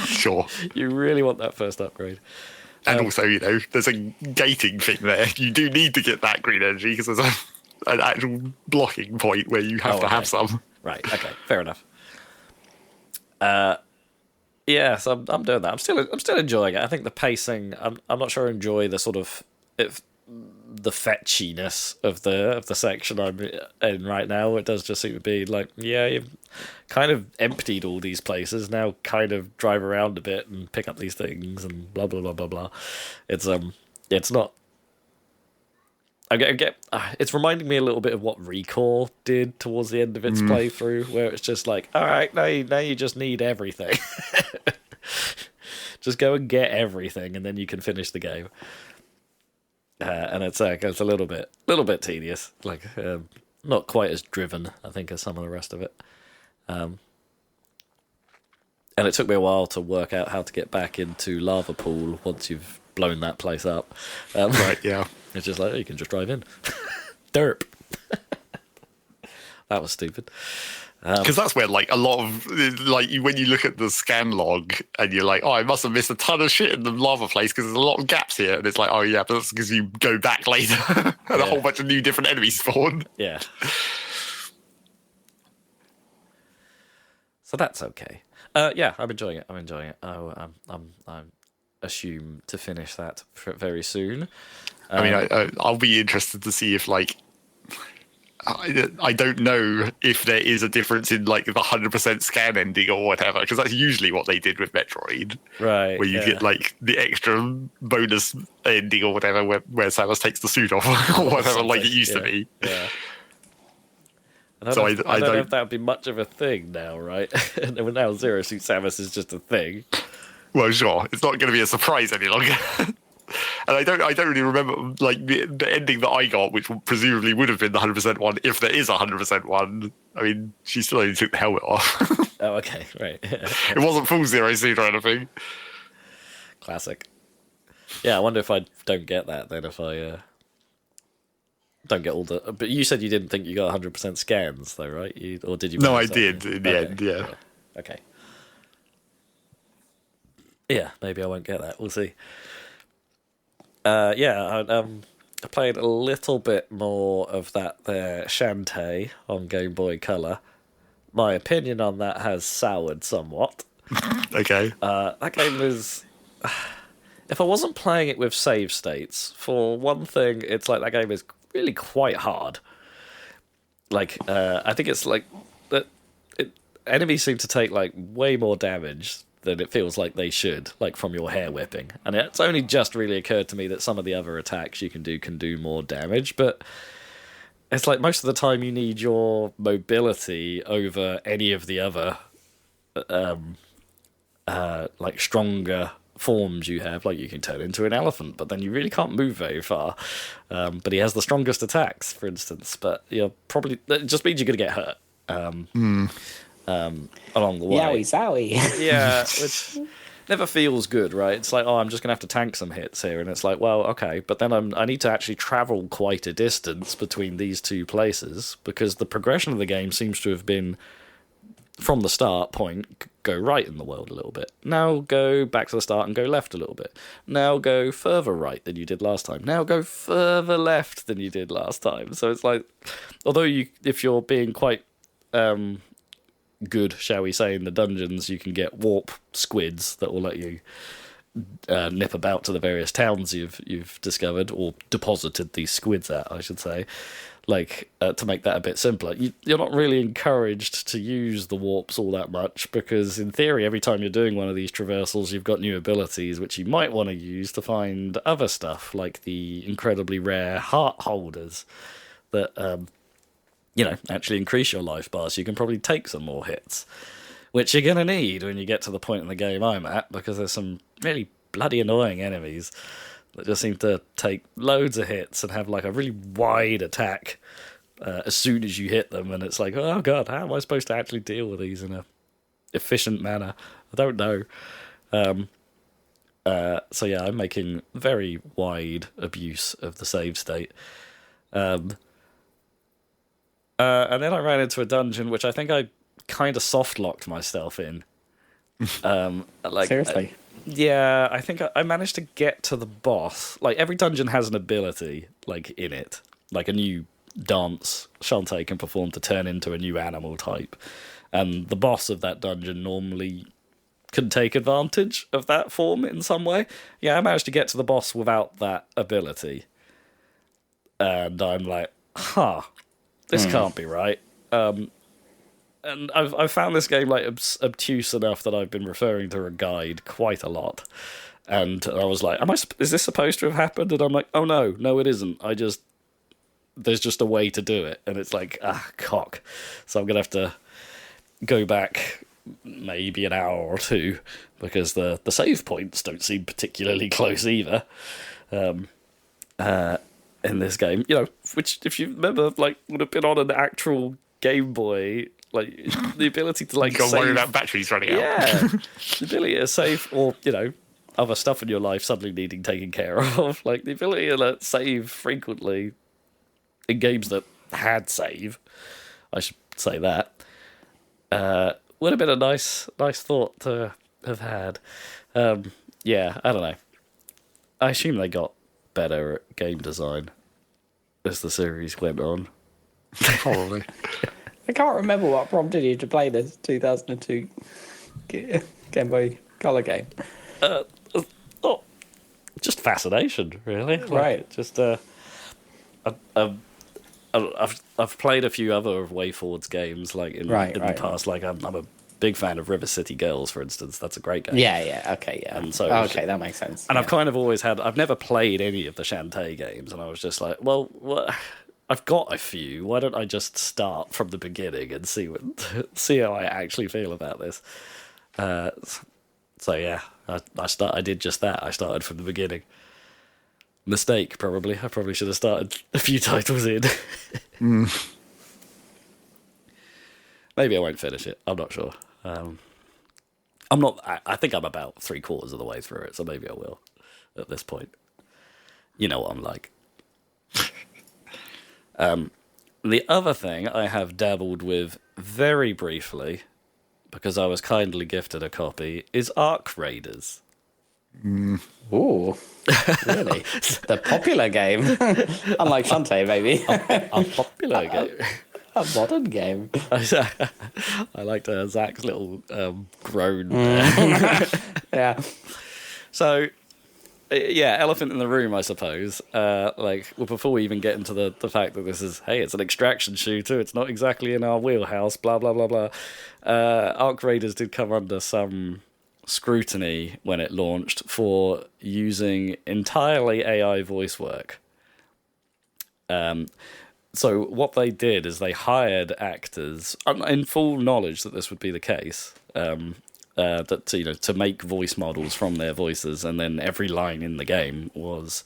Sure. You really want that first upgrade. And also, there's a gating thing there. You do need to get that green energy because there's an actual blocking point where you have to have some. Right. Okay. Fair enough. Yeah. So I'm doing that. I'm still enjoying it. I think the pacing. I'm not sure I enjoy the sort of the fetchiness of the section I'm in right now. It does just seem to be like, yeah, you've kind of emptied all these places, now kind of drive around a bit and pick up these things and blah blah blah blah blah. It's not. It's reminding me a little bit of what Recall did towards the end of its playthrough, where it's just like, all right, now you just need everything. Just go and get everything, and then you can finish the game. And it's a little bit tedious, like not quite as driven, I think, as some of the rest of it. And it took me a while to work out how to get back into Lava Pool once you've blown that place up. Right, yeah. It's just like, you can just drive in. Derp. That was stupid. Because that's where, like, a lot of, like, when you look at the scan log and you're like, oh, I must have missed a ton of shit in the lava place because there's a lot of gaps here. And it's like, oh, yeah, but that's because you go back later and a whole bunch of new different enemies spawn. Yeah. So that's okay. Yeah, I'm enjoying it. I'm assume to finish that very soon. I mean, I'll be interested to see if, like, I don't know if there is a difference in like the 100% scan ending or whatever, because that's usually what they did with Metroid, right? Where you get like the extra bonus ending or whatever, where Samus takes the suit off or whatever, like it used to be. Yeah. I don't know if that would be much of a thing now, right? Now Zero Suit Samus is just a thing. Well, sure, it's not going to be a surprise any longer. And I don't really remember like the ending that I got, which presumably would have been the 100% one if there is a 100% one. I mean, she still only took the helmet off. Oh, okay, right. It wasn't full zero suit or anything. Classic. Yeah, I wonder if I don't get that then, if I don't get all the... But you said you didn't think you got 100% scans, though, right? Or did you... No, I did in the end, yeah. Okay. Yeah, maybe I won't get that. We'll see. I played a little bit more of that there shan't on Game Boy Color. My opinion on that has soured somewhat. Okay. That game was... If I wasn't playing it with save states, for one thing, it's like that game is really quite hard. Like, I think it's like... enemies seem to take like way more damage than it feels like they should, like from your hair whipping. And it's only just really occurred to me that some of the other attacks you can do more damage, but it's like most of the time you need your mobility over any of the other like stronger forms you have. Like you can turn into an elephant, but then you really can't move very far. But he has the strongest attacks, for instance, but it just means you're going to get hurt. Along the way. Yowie zowie. Yeah, which never feels good, right? It's like, I'm just going to have to tank some hits here. And it's like, well, okay, but then I need to actually travel quite a distance between these two places because the progression of the game seems to have been, from the start point, go right in the world a little bit. Now go back to the start and go left a little bit. Now go further right than you did last time. Now go further left than you did last time. So it's like, although if you're being quite... good, shall we say, in the dungeons, you can get warp squids that will let you nip about to the various towns you've discovered or deposited these squids at, I should say. Like, to make that a bit simpler, you're not really encouraged to use the warps all that much because, in theory, every time you're doing one of these traversals, you've got new abilities which you might want to use to find other stuff, like the incredibly rare heart holders that actually increase your life bar, so you can probably take some more hits, which you're going to need when you get to the point in the game I'm at, because there's some really bloody annoying enemies that just seem to take loads of hits and have like a really wide attack as soon as you hit them, and it's like, oh god, how am I supposed to actually deal with these in a efficient manner? I don't know. So yeah, I'm making very wide abuse of the save state. And then I ran into a dungeon which I think I kind of soft-locked myself in. Seriously? I think I managed to get to the boss. Like, every dungeon has an ability, like, in it. Like, a new dance Shantae can perform to turn into a new animal type. And the boss of that dungeon normally can take advantage of that form in some way. Yeah, I managed to get to the boss without that ability. And I'm like, this can't be right. And I've found this game like obtuse enough that I've been referring to a guide quite a lot. And I was like, is this supposed to have happened? And I'm like, oh no, it isn't. There's just a way to do it. And it's like, cock. So I'm going to have to go back maybe an hour or two because the save points don't seem particularly close either. In this game, which, if you remember, like, would have been on an actual Game Boy, like, the ability to, like, you got save... worry about batteries running out. Yeah, the ability to save, or, other stuff in your life suddenly needing taken care of. Like, the ability to save frequently in games that had save, I should say that, would have been a nice thought to have had. I don't know. I assume they got better at game design as the series went on. Probably. I can't remember what prompted you to play this 2002 Game Boy Color game. Just fascination, really. Right. Just I've played a few other WayForwards games, like in the past. Like I'm a big fan of River City Girls, for instance. That's a great game. Okay. And so that makes sense. And I've kind of always I've never played any of the Shantae games, and I was just like, well, I've got a few. Why don't I just start from the beginning and see how I actually feel about this? So yeah, I did just that. I started from the beginning. Mistake, probably. I probably should have started a few titles in. Maybe I won't finish it. I'm not sure. I'm not. I think I'm about 3/4 of the way through it, so maybe I will at this point. You know what I'm like. The other thing I have dabbled with very briefly, because I was kindly gifted a copy, is Arc Raiders. Ooh, really? The popular game. Unlike Shantae, maybe. A popular game. A modern game. I liked Zach's little groan there. Yeah. So, yeah, elephant in the room, I suppose. Before we even get into the fact that this is, hey, it's an extraction shooter, it's not exactly in our wheelhouse, blah, blah, blah, blah. Arc Raiders did come under some scrutiny when it launched for using entirely AI voice work. So what they did is they hired actors in full knowledge that this would be the case. To make voice models from their voices, and then every line in the game was,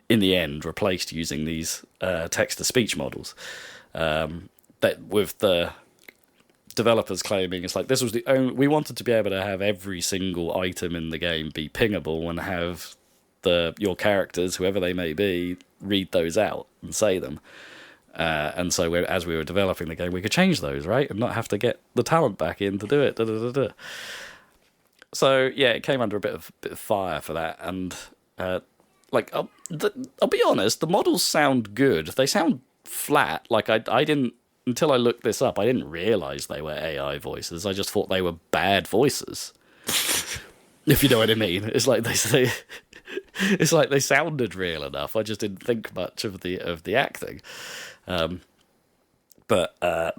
in the end, replaced using these text-to-speech models. That with the developers claiming it's like this was the only. We wanted to be able to have every single item in the game be pingable and have your characters, whoever they may be, read those out and say them. And so as we were developing the game, we could change those, right? And not have to get the talent back in to do it. So, yeah, it came under a bit of fire for that. And, I'll be honest, the models sound good. They sound flat. Like, I didn't, until I looked this up, I didn't realise they were AI voices. I just thought they were bad voices. If you know what I mean. It's like they sounded real enough. I just didn't think much of the acting. But that's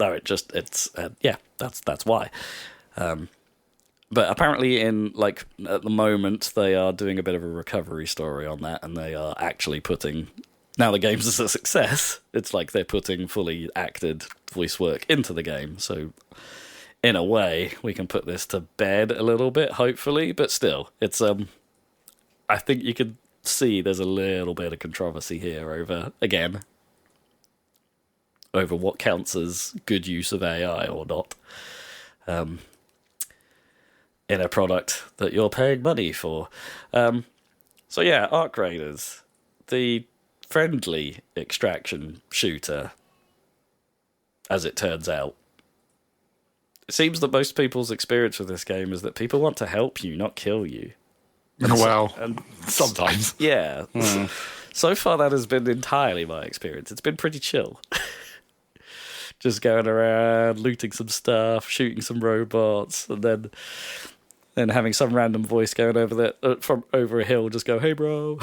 why. But apparently at the moment, they are doing a bit of a recovery story on that, and they are actually putting, now the game's a success, it's like they're putting fully acted voice work into the game. So in a way, we can put this to bed a little bit, hopefully, but still, it's, I think you could see there's a little bit of controversy here over what counts as good use of AI or not, in a product that you're paying money for. So yeah, Arc Raiders, the friendly extraction shooter, as it turns out. It seems that most people's experience with this game is that people want to help you, not kill you. Well, And sometimes. yeah. So far, that has been entirely my experience. It's been pretty chill. Just going around, looting some stuff, shooting some robots, and then having some random voice going over there from over a hill, just go, "Hey, bro,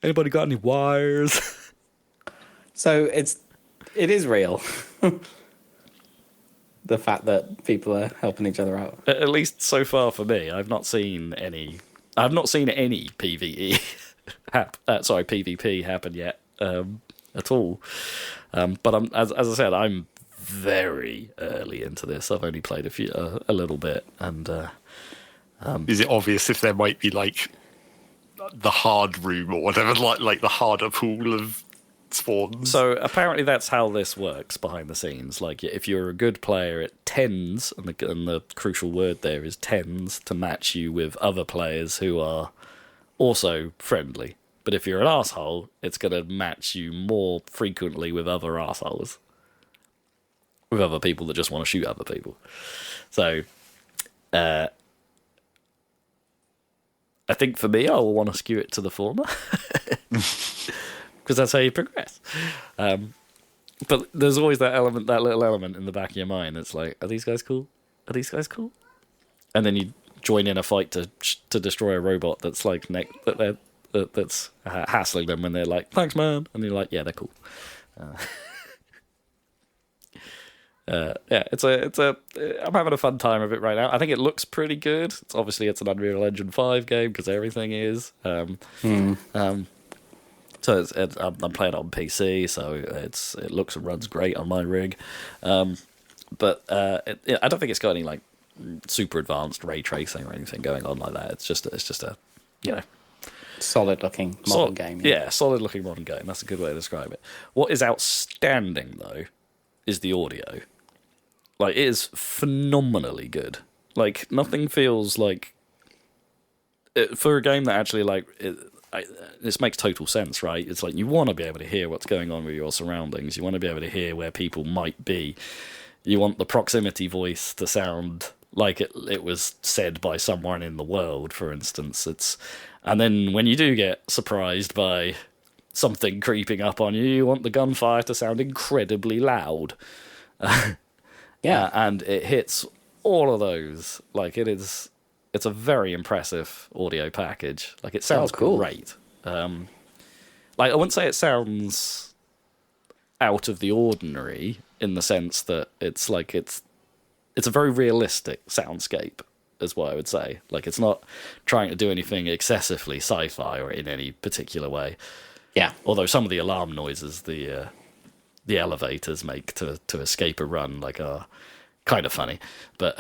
anybody got any wires?" So it is real. The fact that people are helping each other out. At least so far for me, I've not seen any PvE PvP happen yet. At all. But as I said, I'm very early into this. I've only played a little bit, and is it obvious if there might be like the hard room or whatever, like the harder pool of spawns? So apparently that's how this works behind the scenes. Like if you're a good player, it tends, and the crucial word there is tends, to match you with other players who are also friendly. But if you're an asshole, it's going to match you more frequently with other assholes. With other people that just want to shoot other people. So, I think for me, I will want to skew it to the former. Because that's how you progress. But there's always that little element in the back of your mind that's like, are these guys cool? Are these guys cool? And then you join in a fight to destroy a robot that's like that's hassling them, and they're like, "Thanks, man," and you're like, "Yeah, they're cool." I'm having a fun time of it right now. I think it looks pretty good. It's an Unreal Engine 5 game because everything is. So I'm playing it on PC, so it looks and runs great on my rig. But I don't think it's got any like super advanced ray tracing or anything going on like that. It's just a you know, Solid looking modern game. Yeah, solid looking modern game. That's a good way to describe it. What is outstanding though is the audio. Like, it is phenomenally good. Like, nothing feels like for a game that actually like this makes total sense, right? It's like you want to be able to hear what's going on with your surroundings. You want to be able to hear where people might be. You want the proximity voice to sound like it was said by someone in the world, for instance. And then when you do get surprised by something creeping up on you, you want the gunfire to sound incredibly loud. Yeah. And it hits all of those. Like, it's a very impressive audio package. Like, it sounds cool. great. Like, I wouldn't say it sounds out of the ordinary in the sense that it's a very realistic soundscape, is what I would say. Like, it's not trying to do anything excessively sci-fi or in any particular way. Yeah. Although some of the alarm noises the elevators make to escape a run are kind of funny, but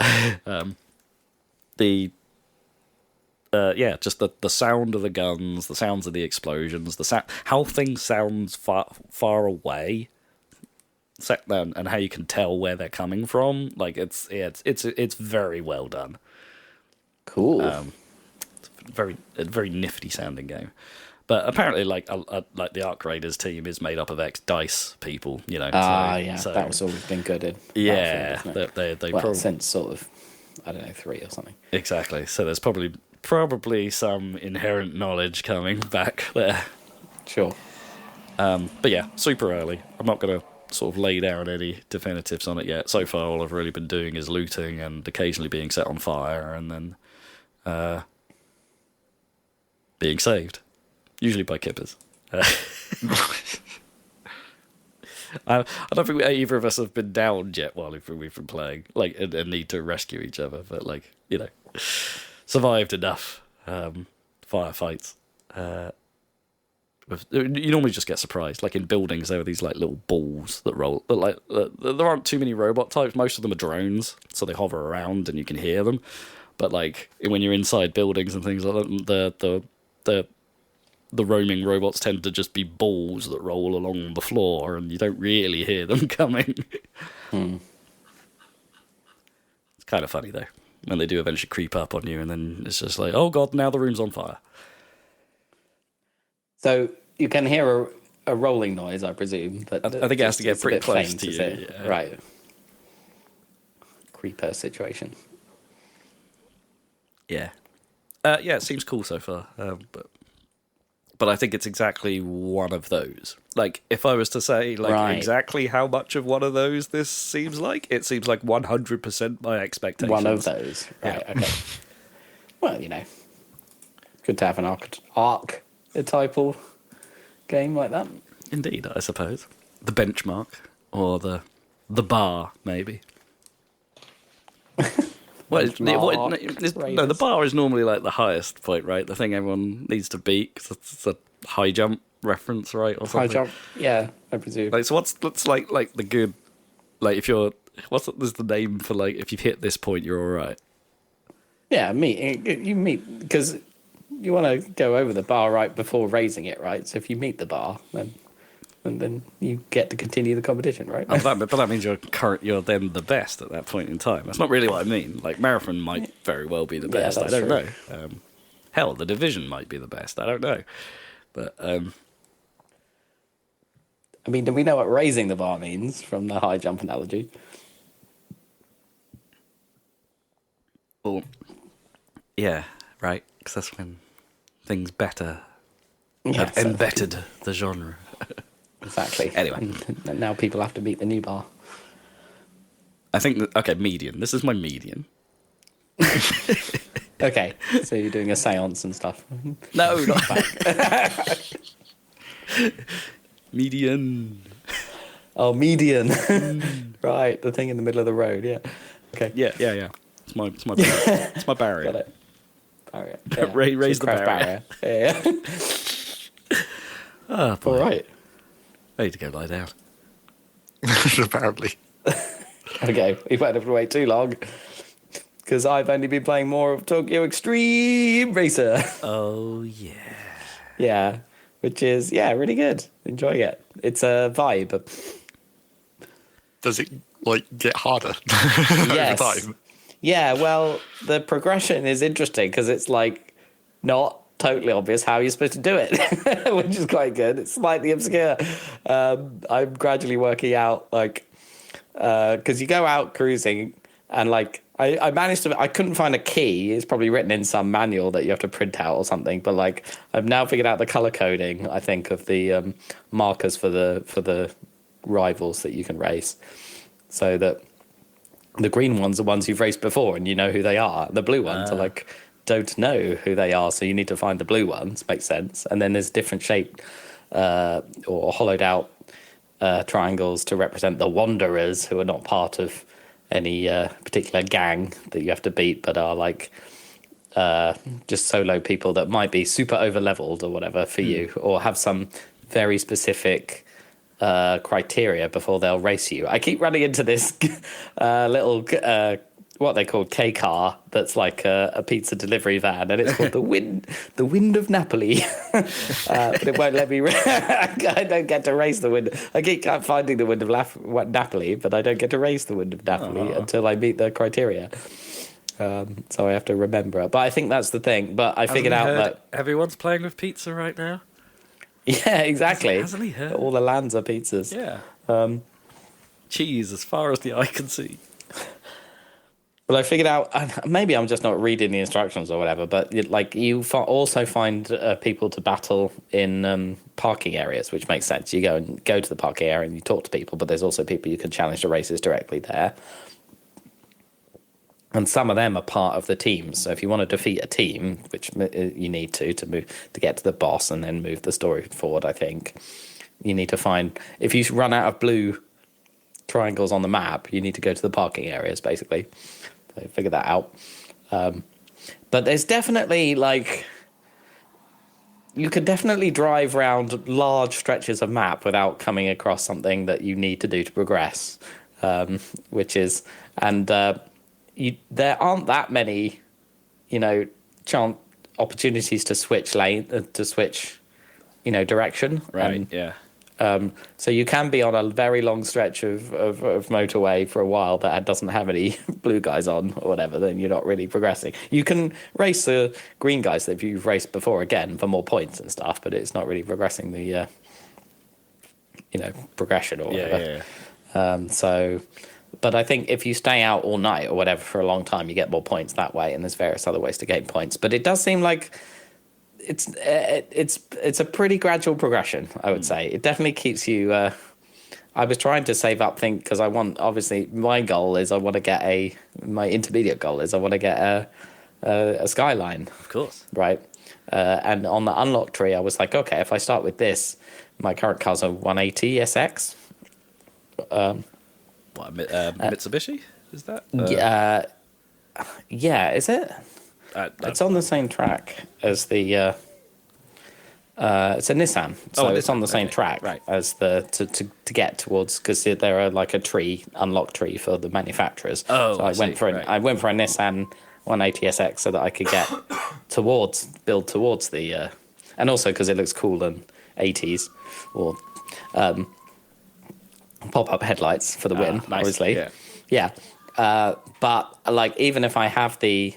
just the sound of the guns, the sounds of the explosions, how things sound far away, and how you can tell where they're coming from. Like, it's very well done. Cool. It's a very nifty sounding game. But apparently, like the Arc Raiders team is made up of ex-DICE people, you know. So that's always been good in. Yeah, they probably since sort of, I don't know, 3 or something. Exactly. So there's probably some inherent knowledge coming back there. Sure. But yeah, super early. I'm not going to sort of lay down any definitives on it yet. So far, all I've really been doing is looting and occasionally being set on fire and then being saved. Usually by kippers. I don't think either of us have been downed yet while we've been playing, like, and need to rescue each other. But, like, you know, survived enough firefights. You normally just get surprised. Like, in buildings, there are these like little balls that roll. But, like, there aren't too many robot types. Most of them are drones, so they hover around and you can hear them. But, like, when you're inside buildings and things like that, the roaming robots tend to just be balls that roll along the floor, and you don't really hear them coming. It's kind of funny, though, when they do eventually creep up on you, and then it's just like, oh god, now the room's on fire. So you can hear a rolling noise, I presume. But I think it has to get pretty close faint, to you. Yeah. Right. Creeper situation. Yeah. Yeah, it seems cool so far, but I think it's exactly one of those. Like, if I was to say, like, exactly how much of one of those this seems like, it seems like 100% my expectations. One of those. Right, yeah. Okay. Well, you know, good to have an archetypal game like that. Indeed, I suppose. The benchmark, or the bar, maybe. The bar is normally like the highest point, right? The thing everyone needs to beat, because it's a high jump reference, right? Or something. High jump, yeah, I presume. Like, so what's like the good, like, if you're, there's the name for, like, if you've hit this point, you're all right. Yeah, you meet, because you want to go over the bar right before raising it, right? So if you meet the bar, then you get to continue the competition, right? But that means you're then the best at that point in time. That's not really what I mean. Like, Marathon might very well be the best. I don't know. Hell, the Division might be the best. I don't know. But I mean, do we know what raising the bar means from the high jump analogy? Well, yeah, right. Because that's when things better have embedded the genre. Exactly. Anyway. And now people have to beat the new bar. I think, median. This is my median. Okay, so you're doing a seance and stuff. No, not that. Median. Oh, median. Right, the thing in the middle of the road, yeah. Okay. Yeah. It's my barrier. It's my barrier. Got it. Barrier. Yeah. Raise the barrier. Yeah. Oh, boy. All right. I need to go lie down. Apparently. Okay, we won't have to wait too long. because I've only been playing more of Tokyo Xtreme Racer. Oh, yeah. Yeah, which is, really good. Enjoying it. It's a vibe. Does it like get harder Yes. over time? Yeah, well, the progression is interesting because it's like not totally obvious how you're supposed to do it, which is quite good. It's slightly obscure. I'm gradually working out, like, because you go out cruising and, like, I managed to, I couldn't find a key. It's probably written in some manual that you have to print out or something. But, like, I've now figured out the color coding, I think, of the markers for the rivals that you can race. So that the green ones are ones you've raced before and you know who they are. The blue ones are like, don't know who they are, so you need to find the blue ones. Makes sense. And then there's different shaped or hollowed out triangles to represent the wanderers, who are not part of any particular gang that you have to beat, but are like just solo people that might be super over leveled or whatever for you, or have some very specific criteria before they'll race you. I keep running into this little what they call K car that's like a pizza delivery van, and it's called the wind of Napoli. But it won't let me. I don't get to race the wind. I keep finding the wind of Napoli, but I don't get to race the wind of Napoli until I meet the criteria. So I have to remember it. But I think that's the thing. But I figured out that everyone's playing with pizza right now. Yeah, exactly. Hasn't he heard? All the lands are pizzas. Yeah. Cheese as far as the eye can see. Well, I figured out, maybe I'm just not reading the instructions or whatever, but like you also find people to battle in parking areas, which makes sense. You go to the parking area and you talk to people, but there's also people you can challenge to races directly there. And some of them are part of the teams. So if you want to defeat a team, which you need to move to get to the boss and then move the story forward, I think you need to find, if you run out of blue triangles on the map, you need to go to the parking areas, basically. So figure that out. But there's definitely, like, you could definitely drive around large stretches of map without coming across something that you need to do to progress, which is, and there aren't that many, opportunities to switch lane, direction. Right, yeah. So you can be on a very long stretch of motorway for a while that doesn't have any blue guys on or whatever, then you're not really progressing. You can race the green guys that you've raced before again for more points and stuff, but it's not really progressing the, progression or whatever. Yeah. But I think if you stay out all night or whatever for a long time, you get more points that way, and there's various other ways to gain points. But it does seem like it's a pretty gradual progression, I would say. It definitely keeps you. I was trying to save up, because I want, obviously, my goal is my intermediate goal is I want to get a Skyline. Of course. Right. And on the unlock tree, I was like, okay, if I start with this, my current car's a 180 SX. Mitsubishi? Is that? Yeah, is it? It's on the same track as the. It's a Nissan, so it's on the same track as the to get towards, because there are like a unlock tree for the manufacturers. Oh, so I went for a Nissan 180SX so that I could build towards the, and also because it looks cool and 80s or pop-up headlights for the win, nice. Obviously. Yeah. But like, even if I have the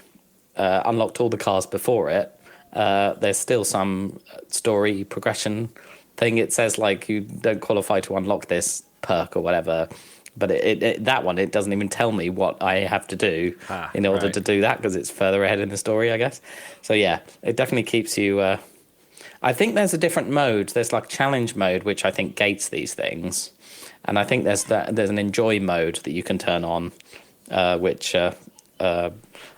unlocked all the cars before it, there's still some story progression thing. It says like you don't qualify to unlock this perk or whatever, but that one, it doesn't even tell me what I have to do in order to do that, because it's further ahead in the story, I guess. So yeah, it definitely keeps you. I think there's a different mode. There's like challenge mode, which I think gates these things. And I think there's an enjoy mode that you can turn on, which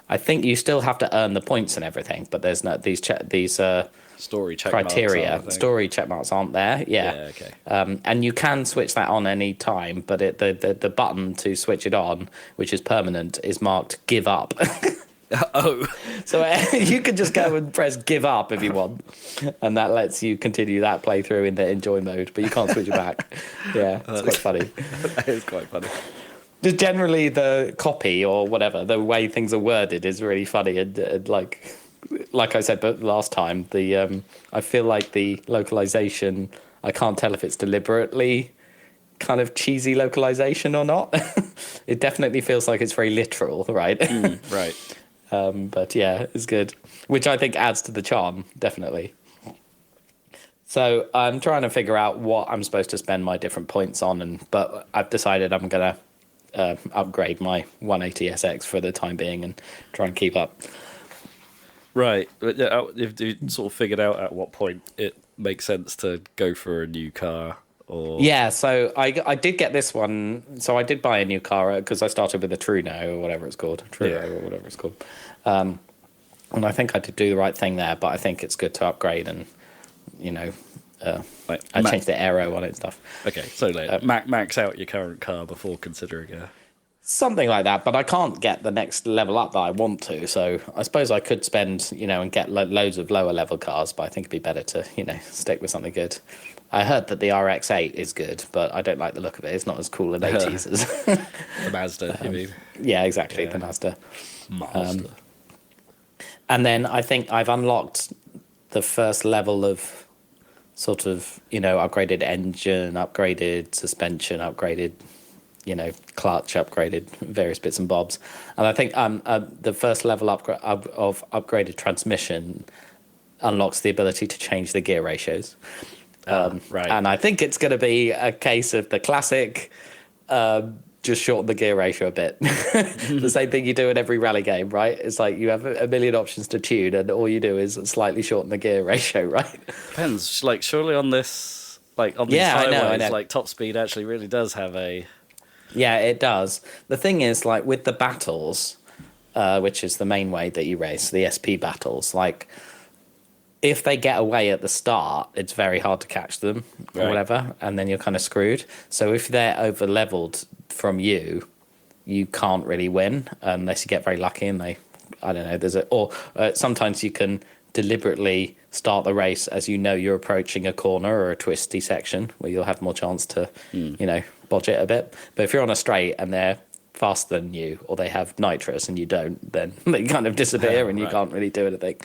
I think you still have to earn the points and everything, but there's no these story check criteria. Marks, story check marks aren't there. Yeah. Okay. And you can switch that on any time, but the button to switch it on, which is permanent, is marked "Give Up." Oh. So you can just go and press "Give Up" if you want, and that lets you continue that playthrough in the enjoy mode, but you can't switch it back. Yeah, it's quite funny. That is quite funny. Just generally the copy or whatever, the way things are worded is really funny. And like I said but last time, I feel like the localization, I can't tell if it's deliberately kind of cheesy localization or not. It definitely feels like it's very literal, right? Right. But yeah, it's good, which I think adds to the charm, definitely. So I'm trying to figure out what I'm supposed to spend my different points on, but I've decided I'm gonna upgrade my 180SX for the time being and try and keep up. Right. But if you sort of figured out at what point it makes sense to go for a new car, or Yeah, so I did get this one. So I did buy a new car because I started with a Truno or whatever it's called, or whatever it's called. And I think I did do the right thing there, but I think it's good to upgrade and, like, I changed the aero on it and stuff. Okay, so like, max out your current car before considering a... Something like that, but I can't get the next level up that I want to. So I suppose I could spend, and get loads of lower level cars, but I think it'd be better to, stick with something good. I heard that the RX-8 is good, but I don't like the look of it. It's not as cool an 80s as... The Mazda, you mean? Yeah, exactly, the Mazda. And then I think I've unlocked the first level of sort of, upgraded engine, upgraded suspension, upgraded... clutch, upgraded various bits and bobs. And I think the first level of upgraded transmission unlocks the ability to change the gear ratios. Right. And I think it's going to be a case of the classic, just shorten the gear ratio a bit. The same thing you do in every rally game, right? It's like you have a million options to tune and all you do is slightly shorten the gear ratio, right? Depends. Like, surely on this... Like, on these highways, I know. like, top speed actually really does have a... Yeah, it does. The thing is, like, with the battles, which is the main way that you race, the SP battles, like, if they get away at the start, it's very hard to catch them or whatever, and then you're kind of screwed. So if they're over-leveled from you, you can't really win unless you get very lucky and they, I don't know, sometimes you can deliberately start the race as you're approaching a corner or a twisty section where you'll have more chance to, bodge it a bit. But if you're on a straight and they're faster than you or they have nitrous and you don't, then they kind of disappear and you can't really do anything.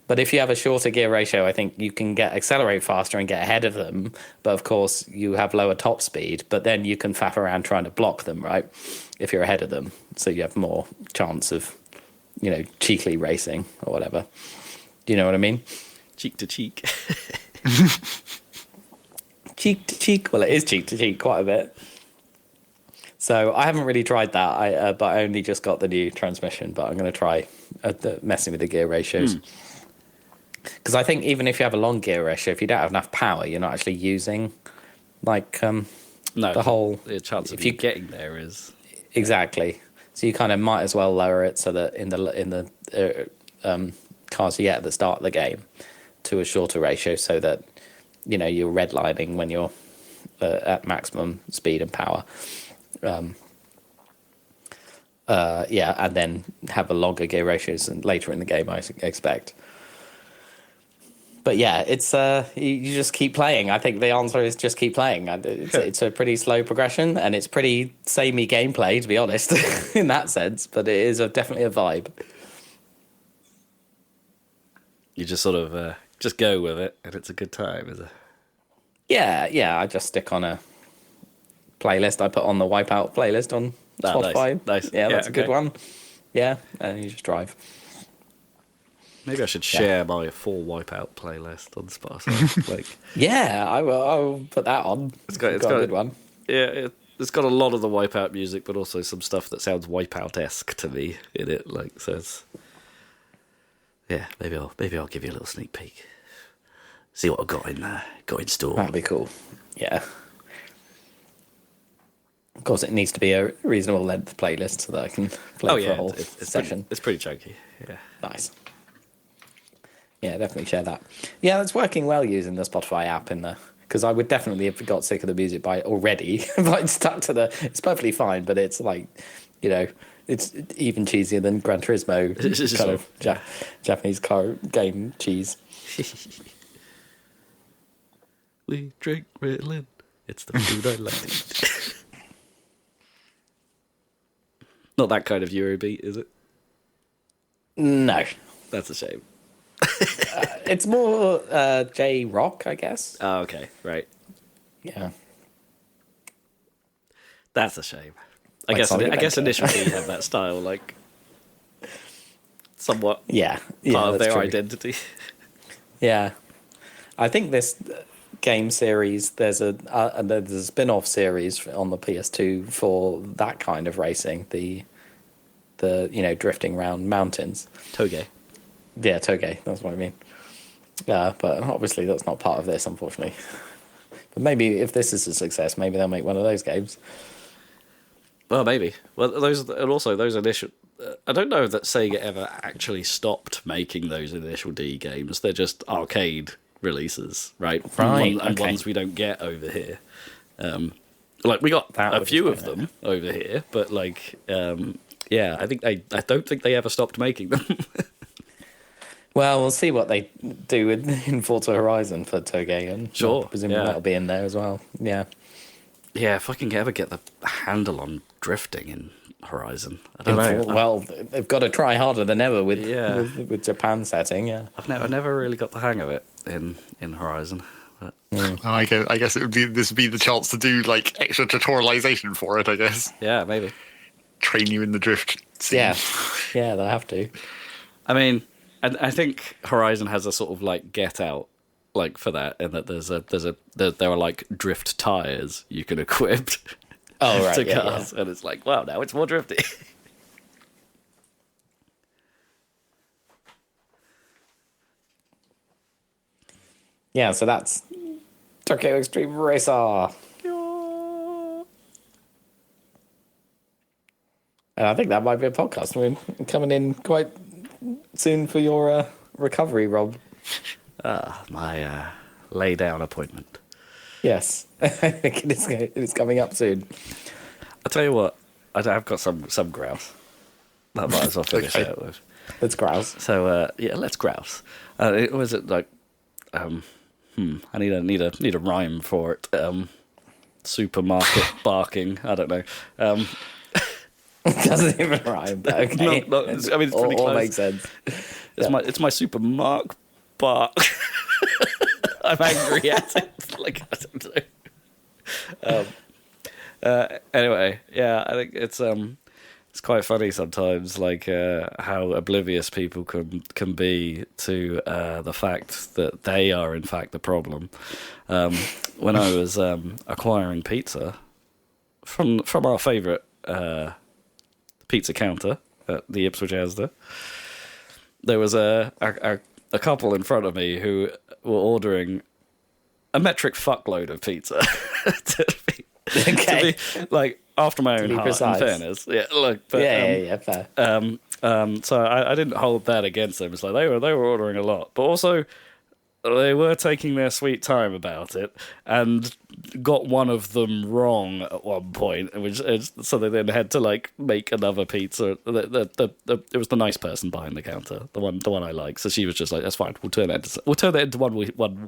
But if you have a shorter gear ratio, I think you can accelerate faster and get ahead of them. But of course, you have lower top speed, but then you can faff around trying to block them, right? If you're ahead of them. So you have more chance of, cheekily racing or whatever. Do you know what I mean? Cheek to cheek. Cheek to cheek? Well, it is cheek to cheek quite a bit. So I haven't really tried that, but I only just got the new transmission, but I'm going to try messing with the gear ratios. Because I think even if you have a long gear ratio, if you don't have enough power, you're not actually using, the whole... The chance of you getting there is... Exactly. So you kind of might as well lower it so that in the cars you get at the start of the game to a shorter ratio so that, you're redlining when you're at maximum speed and power. And then have a longer gear ratios and later in the game, I expect. But yeah, it's you just keep playing. I think the answer is just keep playing. It's a pretty slow progression, and it's pretty samey gameplay, to be honest, in that sense. But it is definitely a vibe. You just sort of just go with it, and it's a good time, is it? Yeah. I just stick on a playlist. I put on the Wipeout playlist on Spotify. Nice. Yeah, that's a good one. Yeah, and you just drive. Maybe I should share my full Wipeout playlist on Spotify. Yeah, I will put that on. It's got a good one. Yeah, it's got a lot of the Wipeout music, but also some stuff that sounds Wipeout-esque to me in it. Yeah, maybe I'll give you a little sneak peek. See what I've got in store. That'd be cool. Yeah. Of course, it needs to be a reasonable length playlist so that I can play for a whole session. It's pretty chunky. Yeah. Nice. Yeah, definitely share that. Yeah, it's working well using the Spotify app because I would definitely have got sick of the music by already if I'd stuck to it's perfectly fine, but it's like, it's even cheesier than Gran Turismo kind of Japanese car game cheese. We drink Ritalin. It's the food I like. Not that kind of Eurobeat, is it? No. That's a shame. It's more J-rock, I guess. Oh, okay, right. Yeah. That's a shame. I Like guess Sonic I guess Adventure. Initial D have that style, like somewhat Yeah. part of that's their true. identity. Yeah. I think this game series, there's a spin-off series on the PS2 for that kind of racing, the drifting around mountains. Toge. Yeah, Toge, that's what I mean. Yeah, but obviously that's not part of this, unfortunately. But maybe if this is a success, maybe they'll make one of those games. Well, maybe. Well, those initial. I don't know that Sega ever actually stopped making those Initial D games. They're just arcade releases, right? Right, And okay. ones we don't get over here. Like we got That a would few of explain them over here, but like, yeah, I don't think they ever stopped making them. Well, we'll see what they do in Forza Horizon for Toge, and Sure, presumably yeah. that'll be in there as well. Yeah. Yeah, if I can ever get the handle on drifting in Horizon, I don't know. Well, they've got to try harder than ever with Yeah. with Japan setting. Yeah. I've never really got the hang of it in Horizon. But I guess this would be the chance to do like extra tutorialization for it. I guess yeah, maybe. train you in the drift scene. Yeah. Yeah, they'll have to. I mean, I think Horizon has a sort of like Get Out, like for that, and that there are like drift tires you can equip Oh, right. to Yeah, cars, and it's like, wow, now it's more drifty. yeah, so that's Tokyo Extreme Racer. And I think that might be a podcast. We're coming in quite soon for your recovery, Rob. My lay down appointment. Yes, I think it is coming up soon. I'll tell you what, I've got some grouse. That might as well finish Okay. out with. Let's grouse. So yeah, let's grouse. Was it like? I need a rhyme for it. Supermarket barking. I don't know. Doesn't even rhyme. But okay. I mean, it's pretty all close. makes sense. It's my supermarket bark. I'm angry at it. Like I don't know. Anyway, yeah, I think it's quite funny sometimes, like how oblivious people can be to the fact that they are in fact the problem. When I was acquiring pizza from our favourite pizza counter at the Ipswich Asda, there was a couple in front of me who were ordering a metric fuckload of pizza to be like after my own be heart. precise. In fairness, yeah. Look, but, Yeah, fair. so I didn't hold that against them. It's like they were ordering a lot, but also they were taking their sweet time about it and got one of them wrong at one point, so they then had to like make another pizza. It was the nice person behind the counter, the one I like. So she was just like, "That's fine. We'll turn that into one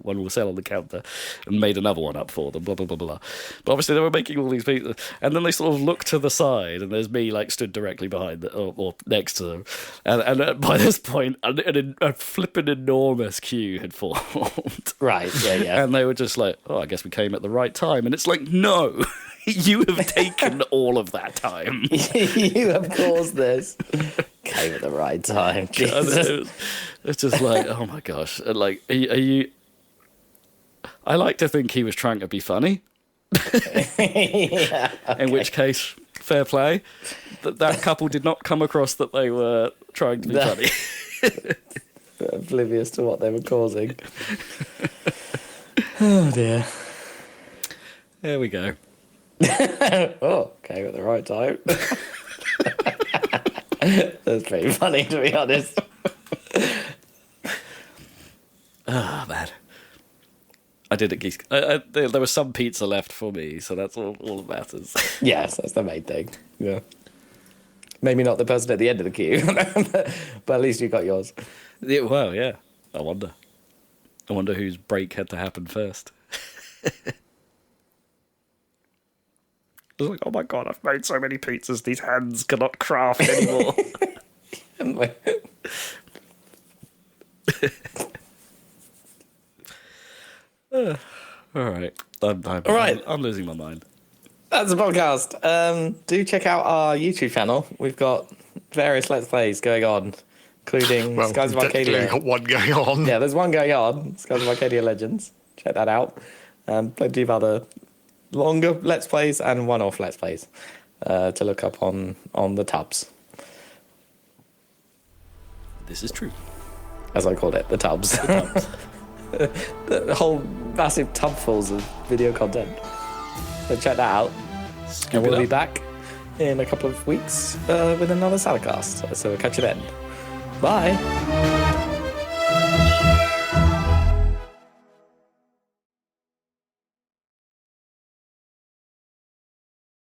we'll sell on the counter," and made another one up for them. Blah blah blah blah. But obviously they were making all these pizzas, and then they sort of look to the side, and there's me like stood directly behind or next to them, and by this point, a flippin' enormous queue had formed. Right, yeah. And they were just like, "Oh, I guess we came at the right time." And it's like, no, you have taken all of that time. You have caused this. Came at the right time. And Jesus. it's just like, oh my gosh. And like, are you... I like to think he was trying to be funny. Yeah. In which case, fair play. That couple did not come across that they were trying to be No. funny. Oblivious to what they were causing. Oh dear. There we go. Oh, came at the right time. That's pretty funny, to be honest. Ah, man. I did it, geese. There was some pizza left for me, so that's all that matters. Yes, that's the main thing. Yeah. Maybe not the person at the end of the queue, but at least you got yours. Yeah, well, yeah. I wonder whose break had to happen first. I was like, oh my god, I've made so many pizzas, these hands cannot craft anymore. All right. I'm losing my mind. That's a podcast. Do check out our YouTube channel. We've got various Let's Plays going on, including Skies of Arcadia. We've got one going on. Yeah, there's one going on, Skies of Arcadia Legends. Check that out. Plenty of other longer Let's Plays and one-off Let's Plays to look up on the tubs. This is true. As I call it, the tubs. The whole massive tubfuls of video content. So check that out. And we'll be back in a couple of weeks with another Saladcast. So we'll catch you then. Bye.